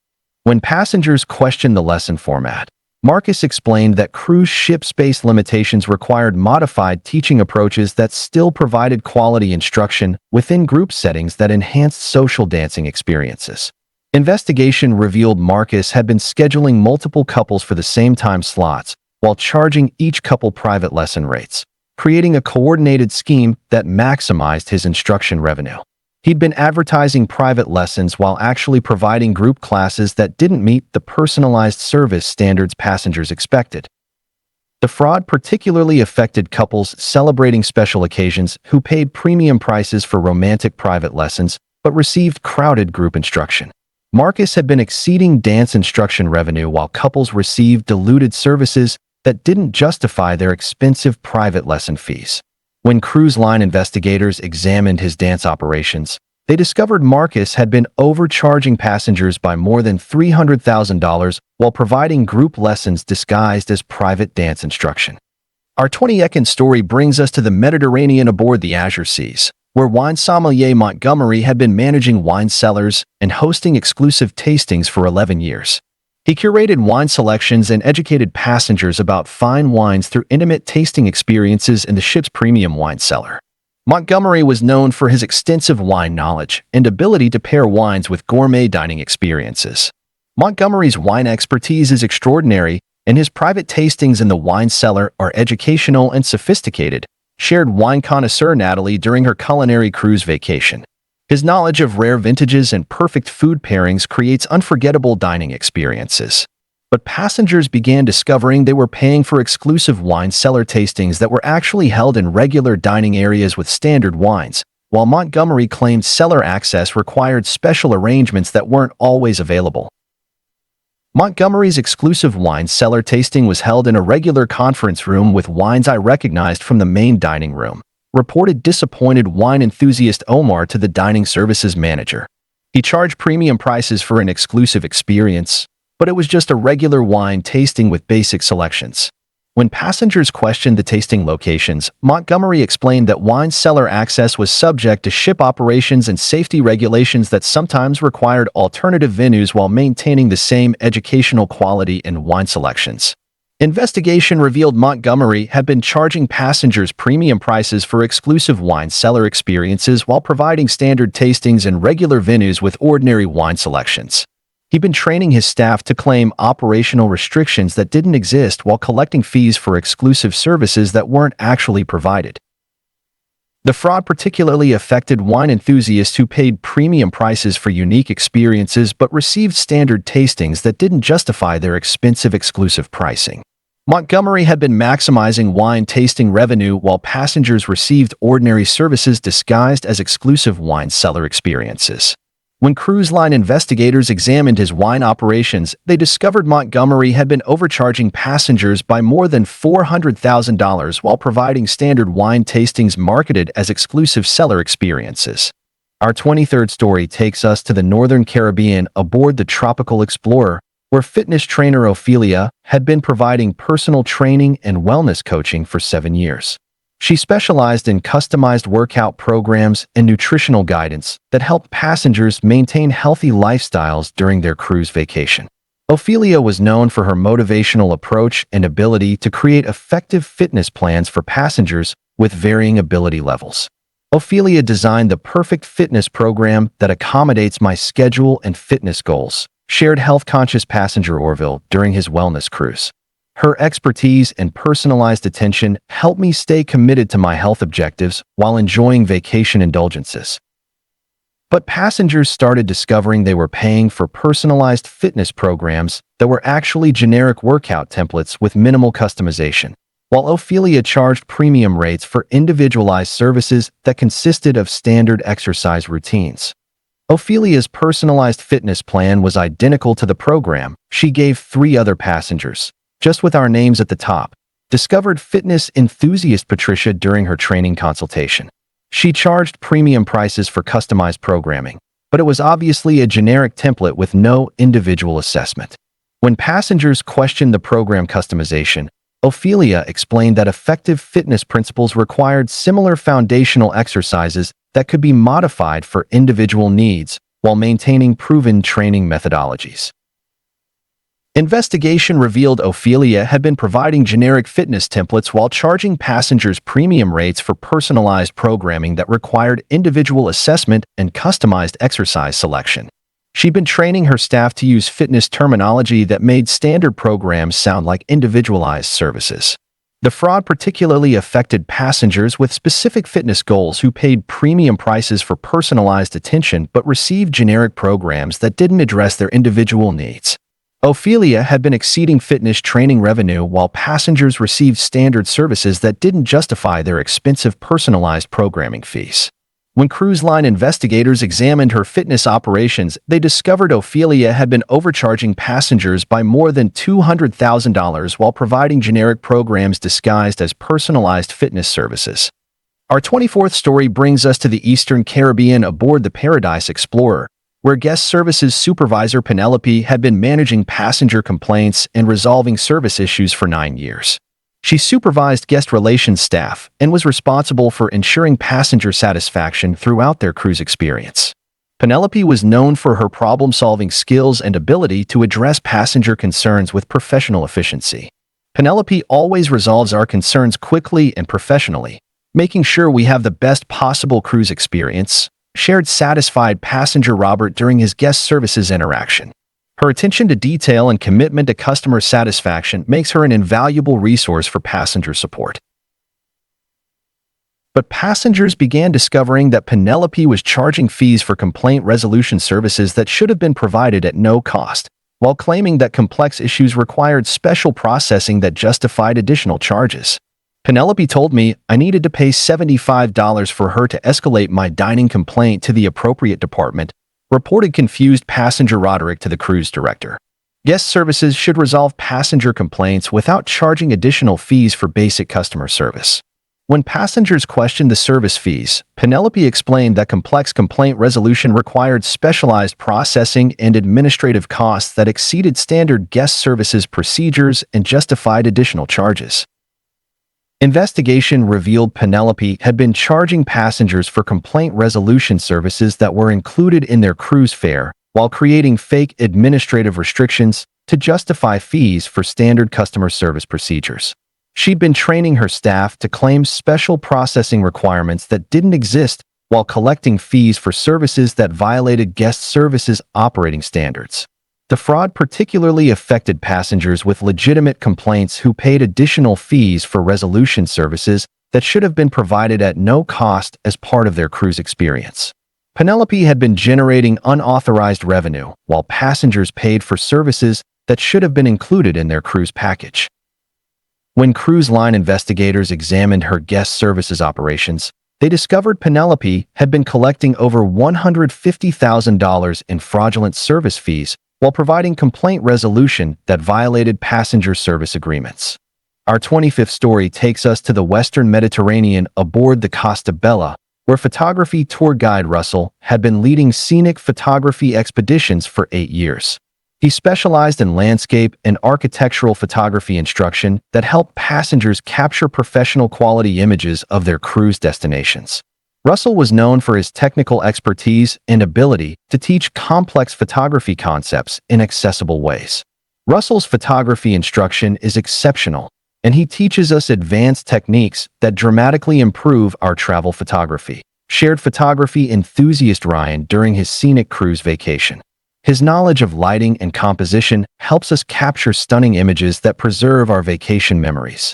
When passengers questioned the lesson format, Marcus explained that cruise ship space limitations required modified teaching approaches that still provided quality instruction within group settings that enhanced social dancing experiences. Investigation revealed Marcus had been scheduling multiple couples for the same time slots while charging each couple private lesson rates, creating a coordinated scheme that maximized his instruction revenue. He'd been advertising private lessons while actually providing group classes that didn't meet the personalized service standards passengers expected. The fraud particularly affected couples celebrating special occasions who paid premium prices for romantic private lessons but received crowded group instruction. Marcus had been exceeding dance instruction revenue while couples received diluted services that didn't justify their expensive private lesson fees. When cruise line investigators examined his dance operations, they discovered Marcus had been overcharging passengers by more than $300,000 while providing group lessons disguised as private dance instruction. Our 22nd story brings us to the Mediterranean aboard the Azure Seas, where wine sommelier Montgomery had been managing wine cellars and hosting exclusive tastings for 11 years. He curated wine selections and educated passengers about fine wines through intimate tasting experiences in the ship's premium wine cellar. Montgomery was known for his extensive wine knowledge and ability to pair wines with gourmet dining experiences. Montgomery's wine expertise is extraordinary, and his private tastings in the wine cellar are educational and sophisticated, shared wine connoisseur Natalie during her culinary cruise vacation. His knowledge of rare vintages and perfect food pairings creates unforgettable dining experiences. But passengers began discovering they were paying for exclusive wine cellar tastings that were actually held in regular dining areas with standard wines, while Montgomery claimed cellar access required special arrangements that weren't always available. Montgomery's exclusive wine cellar tasting was held in a regular conference room with wines I recognized from the main dining room, reported disappointed wine enthusiast Omar to the dining services manager. He charged premium prices for an exclusive experience, but it was just a regular wine tasting with basic selections. When passengers questioned the tasting locations, Montgomery explained that wine cellar access was subject to ship operations and safety regulations that sometimes required alternative venues while maintaining the same educational quality in wine selections. Investigation revealed Montgomery had been charging passengers premium prices for exclusive wine cellar experiences while providing standard tastings in regular venues with ordinary wine selections. He'd been training his staff to claim operational restrictions that didn't exist while collecting fees for exclusive services that weren't actually provided. The fraud particularly affected wine enthusiasts who paid premium prices for unique experiences but received standard tastings that didn't justify their expensive exclusive pricing. Montgomery had been maximizing wine tasting revenue while passengers received ordinary services disguised as exclusive wine cellar experiences. When cruise line investigators examined his wine operations, they discovered Montgomery had been overcharging passengers by more than $400,000 while providing standard wine tastings marketed as exclusive cellar experiences. Our 23rd story takes us to the Northern Caribbean aboard the Tropical Explorer, where fitness trainer Ophelia had been providing personal training and wellness coaching for 7 years. She specialized in customized workout programs and nutritional guidance that helped passengers maintain healthy lifestyles during their cruise vacation. Ophelia was known for her motivational approach and ability to create effective fitness plans for passengers with varying ability levels. Ophelia designed the perfect fitness program that accommodates my schedule and fitness goals, shared health-conscious passenger Orville during his wellness cruise. Her expertise and personalized attention helped me stay committed to my health objectives while enjoying vacation indulgences. But passengers started discovering they were paying for personalized fitness programs that were actually generic workout templates with minimal customization, while Ophelia charged premium rates for individualized services that consisted of standard exercise routines. Ophelia's personalized fitness plan was identical to the program she gave 3 other passengers, just with our names at the top, discovered fitness enthusiast Patricia during her training consultation. She charged premium prices for customized programming, but it was obviously a generic template with no individual assessment. When passengers questioned the program customization, Ophelia explained that effective fitness principles required similar foundational exercises that could be modified for individual needs while maintaining proven training methodologies. Investigation revealed Ophelia had been providing generic fitness templates while charging passengers premium rates for personalized programming that required individual assessment and customized exercise selection. She'd been training her staff to use fitness terminology that made standard programs sound like individualized services. The fraud particularly affected passengers with specific fitness goals who paid premium prices for personalized attention but received generic programs that didn't address their individual needs. Ophelia had been exceeding fitness training revenue while passengers received standard services that didn't justify their expensive personalized programming fees. When cruise line investigators examined her fitness operations, they discovered Ophelia had been overcharging passengers by more than $200,000 while providing generic programs disguised as personalized fitness services. Our 24th story brings us to the Eastern Caribbean aboard the Paradise Explorer, where guest services supervisor Penelope had been managing passenger complaints and resolving service issues for 9 years. She supervised guest relations staff and was responsible for ensuring passenger satisfaction throughout their cruise experience. Penelope was known for her problem-solving skills and ability to address passenger concerns with professional efficiency. Penelope always resolves our concerns quickly and professionally, making sure we have the best possible cruise experience, shared satisfied passenger Robert during his guest services interaction. Her attention to detail and commitment to customer satisfaction makes her an invaluable resource for passenger support. But passengers began discovering that Penelope was charging fees for complaint resolution services that should have been provided at no cost, while claiming that complex issues required special processing that justified additional charges. Penelope told me I needed to pay $75 for her to escalate my dining complaint to the appropriate department, reported confused passenger Roderick to the cruise director. Guest services should resolve passenger complaints without charging additional fees for basic customer service. When passengers questioned the service fees, Penelope explained that complex complaint resolution required specialized processing and administrative costs that exceeded standard guest services procedures and justified additional charges. Investigation revealed Penelope had been charging passengers for complaint resolution services that were included in their cruise fare, while creating fake administrative restrictions to justify fees for standard customer service procedures. She'd been training her staff to claim special processing requirements that didn't exist while collecting fees for services that violated guest services operating standards. The fraud particularly affected passengers with legitimate complaints who paid additional fees for resolution services that should have been provided at no cost as part of their cruise experience. Penelope had been generating unauthorized revenue, while passengers paid for services that should have been included in their cruise package. When cruise line investigators examined her guest services operations, they discovered Penelope had been collecting over $150,000 in fraudulent service fees while providing complaint resolution that violated passenger service agreements. Our 25th story takes us to the Western Mediterranean aboard the Costa Bella, where photography tour guide Russell had been leading scenic photography expeditions for 8 years. He specialized in landscape and architectural photography instruction that helped passengers capture professional quality images of their cruise destinations. Russell was known for his technical expertise and ability to teach complex photography concepts in accessible ways. Russell's photography instruction is exceptional, and he teaches us advanced techniques that dramatically improve our travel photography, shared photography enthusiast Ryan during his scenic cruise vacation. His knowledge of lighting and composition helps us capture stunning images that preserve our vacation memories.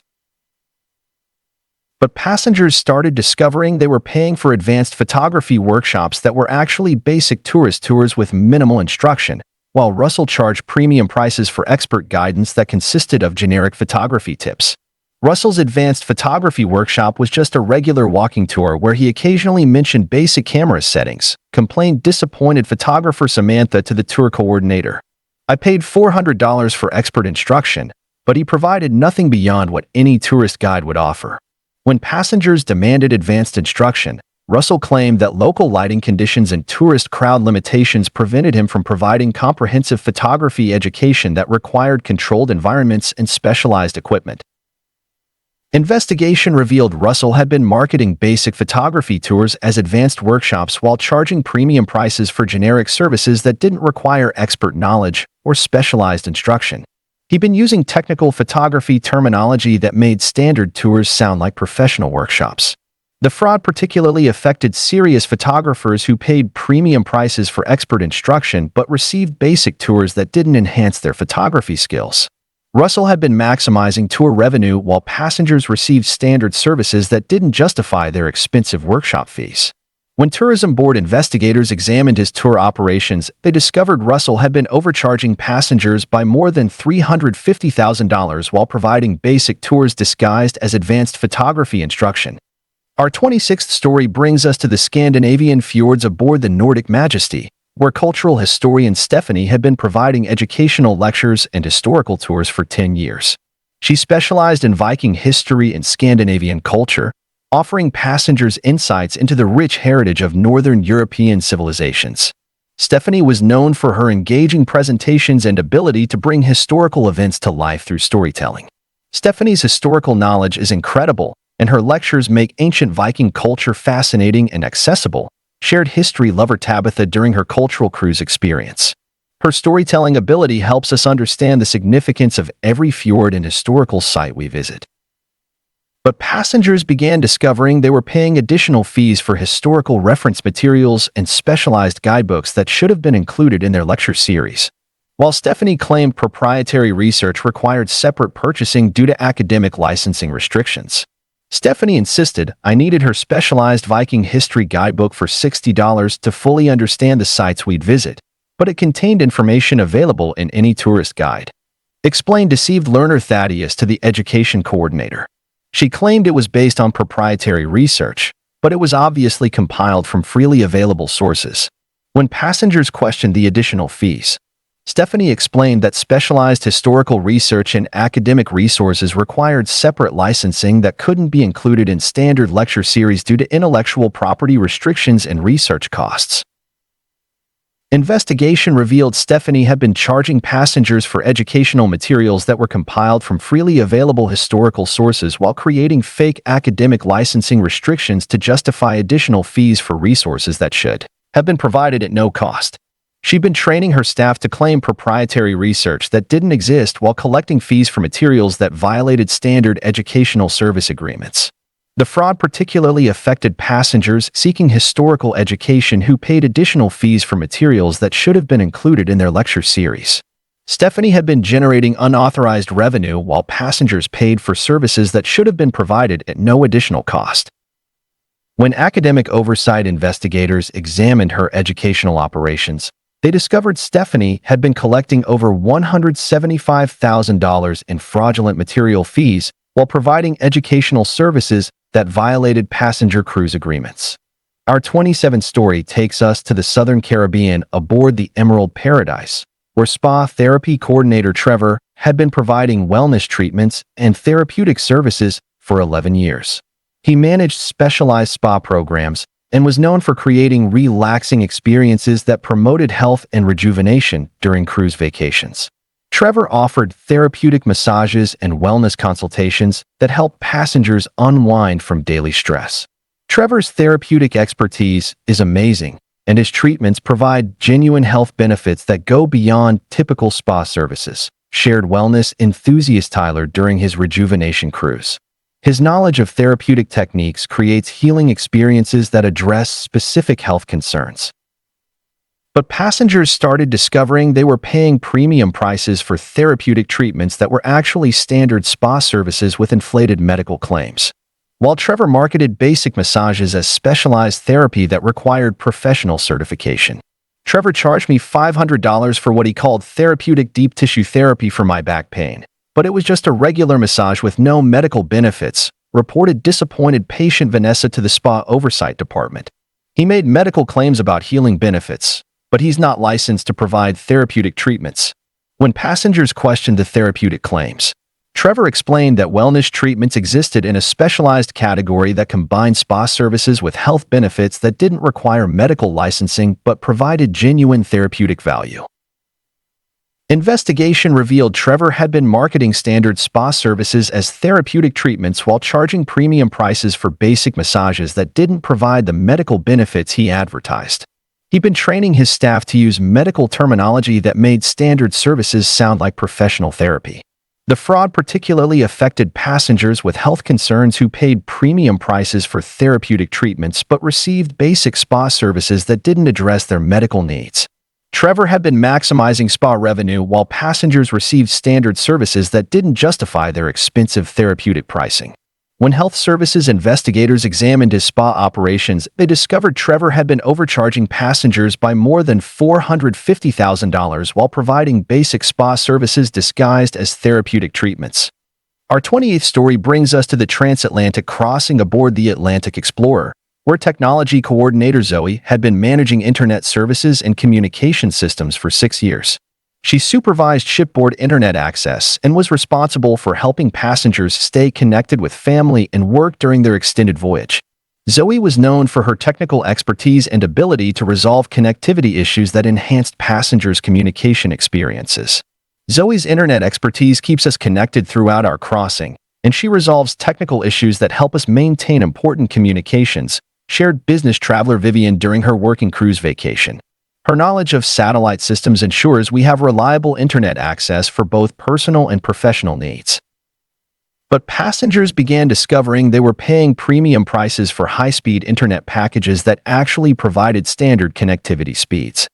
But passengers started discovering they were paying for advanced photography workshops that were actually basic tourist tours with minimal instruction, while Russell charged premium prices for expert guidance that consisted of generic photography tips. Russell's advanced photography workshop was just a regular walking tour where he occasionally mentioned basic camera settings, complained disappointed photographer Samantha to the tour coordinator. I paid $400 for expert instruction, but he provided nothing beyond what any tourist guide would offer. When passengers demanded advanced instruction, Russell claimed that local lighting conditions and tourist crowd limitations prevented him from providing comprehensive photography education that required controlled environments and specialized equipment. Investigation revealed Russell had been marketing basic photography tours as advanced workshops while charging premium prices for generic services that didn't require expert knowledge or specialized instruction. He'd been using technical photography terminology that made standard tours sound like professional workshops. The fraud particularly affected serious photographers who paid premium prices for expert instruction but received basic tours that didn't enhance their photography skills. Russell had been maximizing tour revenue while passengers received standard services that didn't justify their expensive workshop fees. When tourism board investigators examined his tour operations, they discovered Russell had been overcharging passengers by more than $350,000 while providing basic tours disguised as advanced photography instruction. Our 26th story brings us to the Scandinavian fjords aboard the Nordic Majesty, where cultural historian Stephanie had been providing educational lectures and historical tours for 10 years. She specialized in Viking history and Scandinavian culture, offering passengers insights into the rich heritage of Northern European civilizations. Stephanie was known for her engaging presentations and ability to bring historical events to life through storytelling. Stephanie's historical knowledge is incredible, and her lectures make ancient Viking culture fascinating and accessible, shared history lover Tabitha during her cultural cruise experience. Her storytelling ability helps us understand the significance of every fjord and historical site we visit. But passengers began discovering they were paying additional fees for historical reference materials and specialized guidebooks that should have been included in their lecture series. While Stephanie claimed proprietary research required separate purchasing due to academic licensing restrictions, Stephanie insisted I needed her specialized Viking history guidebook for $60 to fully understand the sites we'd visit, but it contained information available in any tourist guide, explained deceived learner Thaddeus to the education coordinator. She claimed it was based on proprietary research, but it was obviously compiled from freely available sources. When passengers questioned the additional fees, Stephanie explained that specialized historical research and academic resources required separate licensing that couldn't be included in standard lecture series due to intellectual property restrictions and research costs. Investigation revealed Stephanie had been charging passengers for educational materials that were compiled from freely available historical sources while creating fake academic licensing restrictions to justify additional fees for resources that should have been provided at no cost. She'd been training her staff to claim proprietary research that didn't exist while collecting fees for materials that violated standard educational service agreements. The fraud particularly affected passengers seeking historical education who paid additional fees for materials that should have been included in their lecture series. Stephanie had been generating unauthorized revenue while passengers paid for services that should have been provided at no additional cost. When academic oversight investigators examined her educational operations, they discovered Stephanie had been collecting over $175,000 in fraudulent material fees while providing educational services that violated passenger cruise agreements. Our 27 story takes us to the Southern Caribbean aboard the Emerald Paradise, where spa therapy coordinator Trevor had been providing wellness treatments and therapeutic services for 11 years. He managed specialized spa programs and was known for creating relaxing experiences that promoted health and rejuvenation during cruise vacations. Trevor offered therapeutic massages and wellness consultations that helped passengers unwind from daily stress. Trevor's therapeutic expertise is amazing, and his treatments provide genuine health benefits that go beyond typical spa services, shared wellness enthusiast Tyler during his rejuvenation cruise. His knowledge of therapeutic techniques creates healing experiences that address specific health concerns. But passengers started discovering they were paying premium prices for therapeutic treatments that were actually standard spa services with inflated medical claims. While Trevor marketed basic massages as specialized therapy that required professional certification, Trevor charged me $500 for what he called therapeutic deep tissue therapy for my back pain. But it was just a regular massage with no medical benefits, reported disappointed patient Vanessa to the spa oversight department. He made medical claims about healing benefits, but he's not licensed to provide therapeutic treatments. When passengers questioned the therapeutic claims, Trevor explained that wellness treatments existed in a specialized category that combined spa services with health benefits that didn't require medical licensing but provided genuine therapeutic value. Investigation revealed Trevor had been marketing standard spa services as therapeutic treatments while charging premium prices for basic massages that didn't provide the medical benefits he advertised. He'd been training his staff to use medical terminology that made standard services sound like professional therapy. The fraud particularly affected passengers with health concerns who paid premium prices for therapeutic treatments but received basic spa services that didn't address their medical needs. Trevor had been maximizing spa revenue while passengers received standard services that didn't justify their expensive therapeutic pricing. When health services investigators examined his spa operations, they discovered Trevor had been overcharging passengers by more than $450,000 while providing basic spa services disguised as therapeutic treatments. Our 28th story brings us to the transatlantic crossing aboard the Atlantic Explorer, where technology coordinator Zoe had been managing internet services and communication systems for 6 years. She supervised shipboard internet access and was responsible for helping passengers stay connected with family and work during their extended voyage. Zoe was known for her technical expertise and ability to resolve connectivity issues that enhanced passengers' communication experiences. Zoe's internet expertise keeps us connected throughout our crossing, and she resolves technical issues that help us maintain important communications, shared business traveler Vivian during her working cruise vacation. Her knowledge of satellite systems ensures we have reliable internet access for both personal and professional needs. But passengers began discovering they were paying premium prices for high-speed internet packages that actually provided standard connectivity speeds.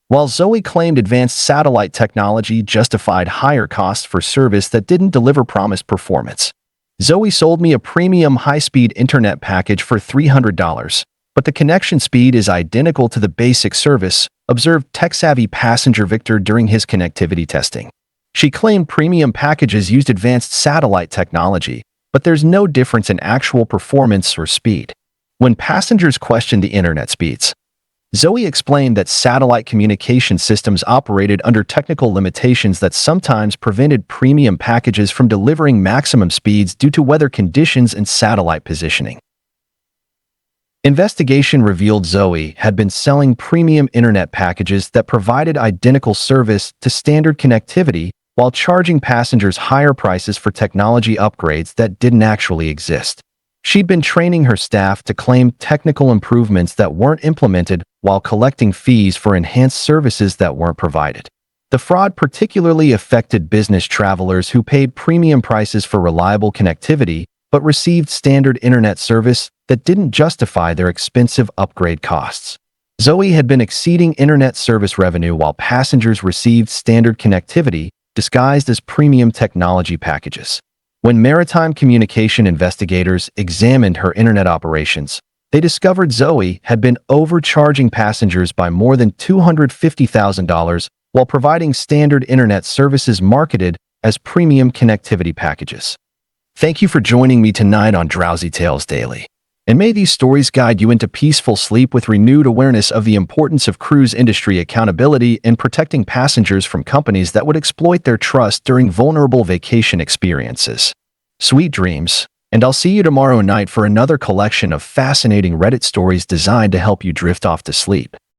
While Zoe claimed advanced satellite technology justified higher costs for service that didn't deliver promised performance, Zoe sold me a premium high-speed internet package for $300, but the connection speed is identical to the basic service, observed tech-savvy passenger Victor during his connectivity testing. She claimed premium packages used advanced satellite technology, but there's no difference in actual performance or speed. When passengers questioned the internet speeds, Zoe explained that satellite communication systems operated under technical limitations that sometimes prevented premium packages from delivering maximum speeds due to weather conditions and satellite positioning. Investigation revealed Zoe had been selling premium internet packages that provided identical service to standard connectivity while charging passengers higher prices for technology upgrades that didn't actually exist. She'd been training her staff to claim technical improvements that weren't implemented while collecting fees for enhanced services that weren't provided. The fraud particularly affected business travelers who paid premium prices for reliable connectivity but received standard internet service that didn't justify their expensive upgrade costs. Zoe had been exceeding internet service revenue while passengers received standard connectivity disguised as premium technology packages. When maritime communication investigators examined her internet operations, they discovered Zoe had been overcharging passengers by more than $250,000 while providing standard internet services marketed as premium connectivity packages. Thank you for joining me tonight on Drowsy Tales Daily. And may these stories guide you into peaceful sleep with renewed awareness of the importance of cruise industry accountability and protecting passengers from companies that would exploit their trust during vulnerable vacation experiences. Sweet dreams, and I'll see you tomorrow night for another collection of fascinating Reddit stories designed to help you drift off to sleep.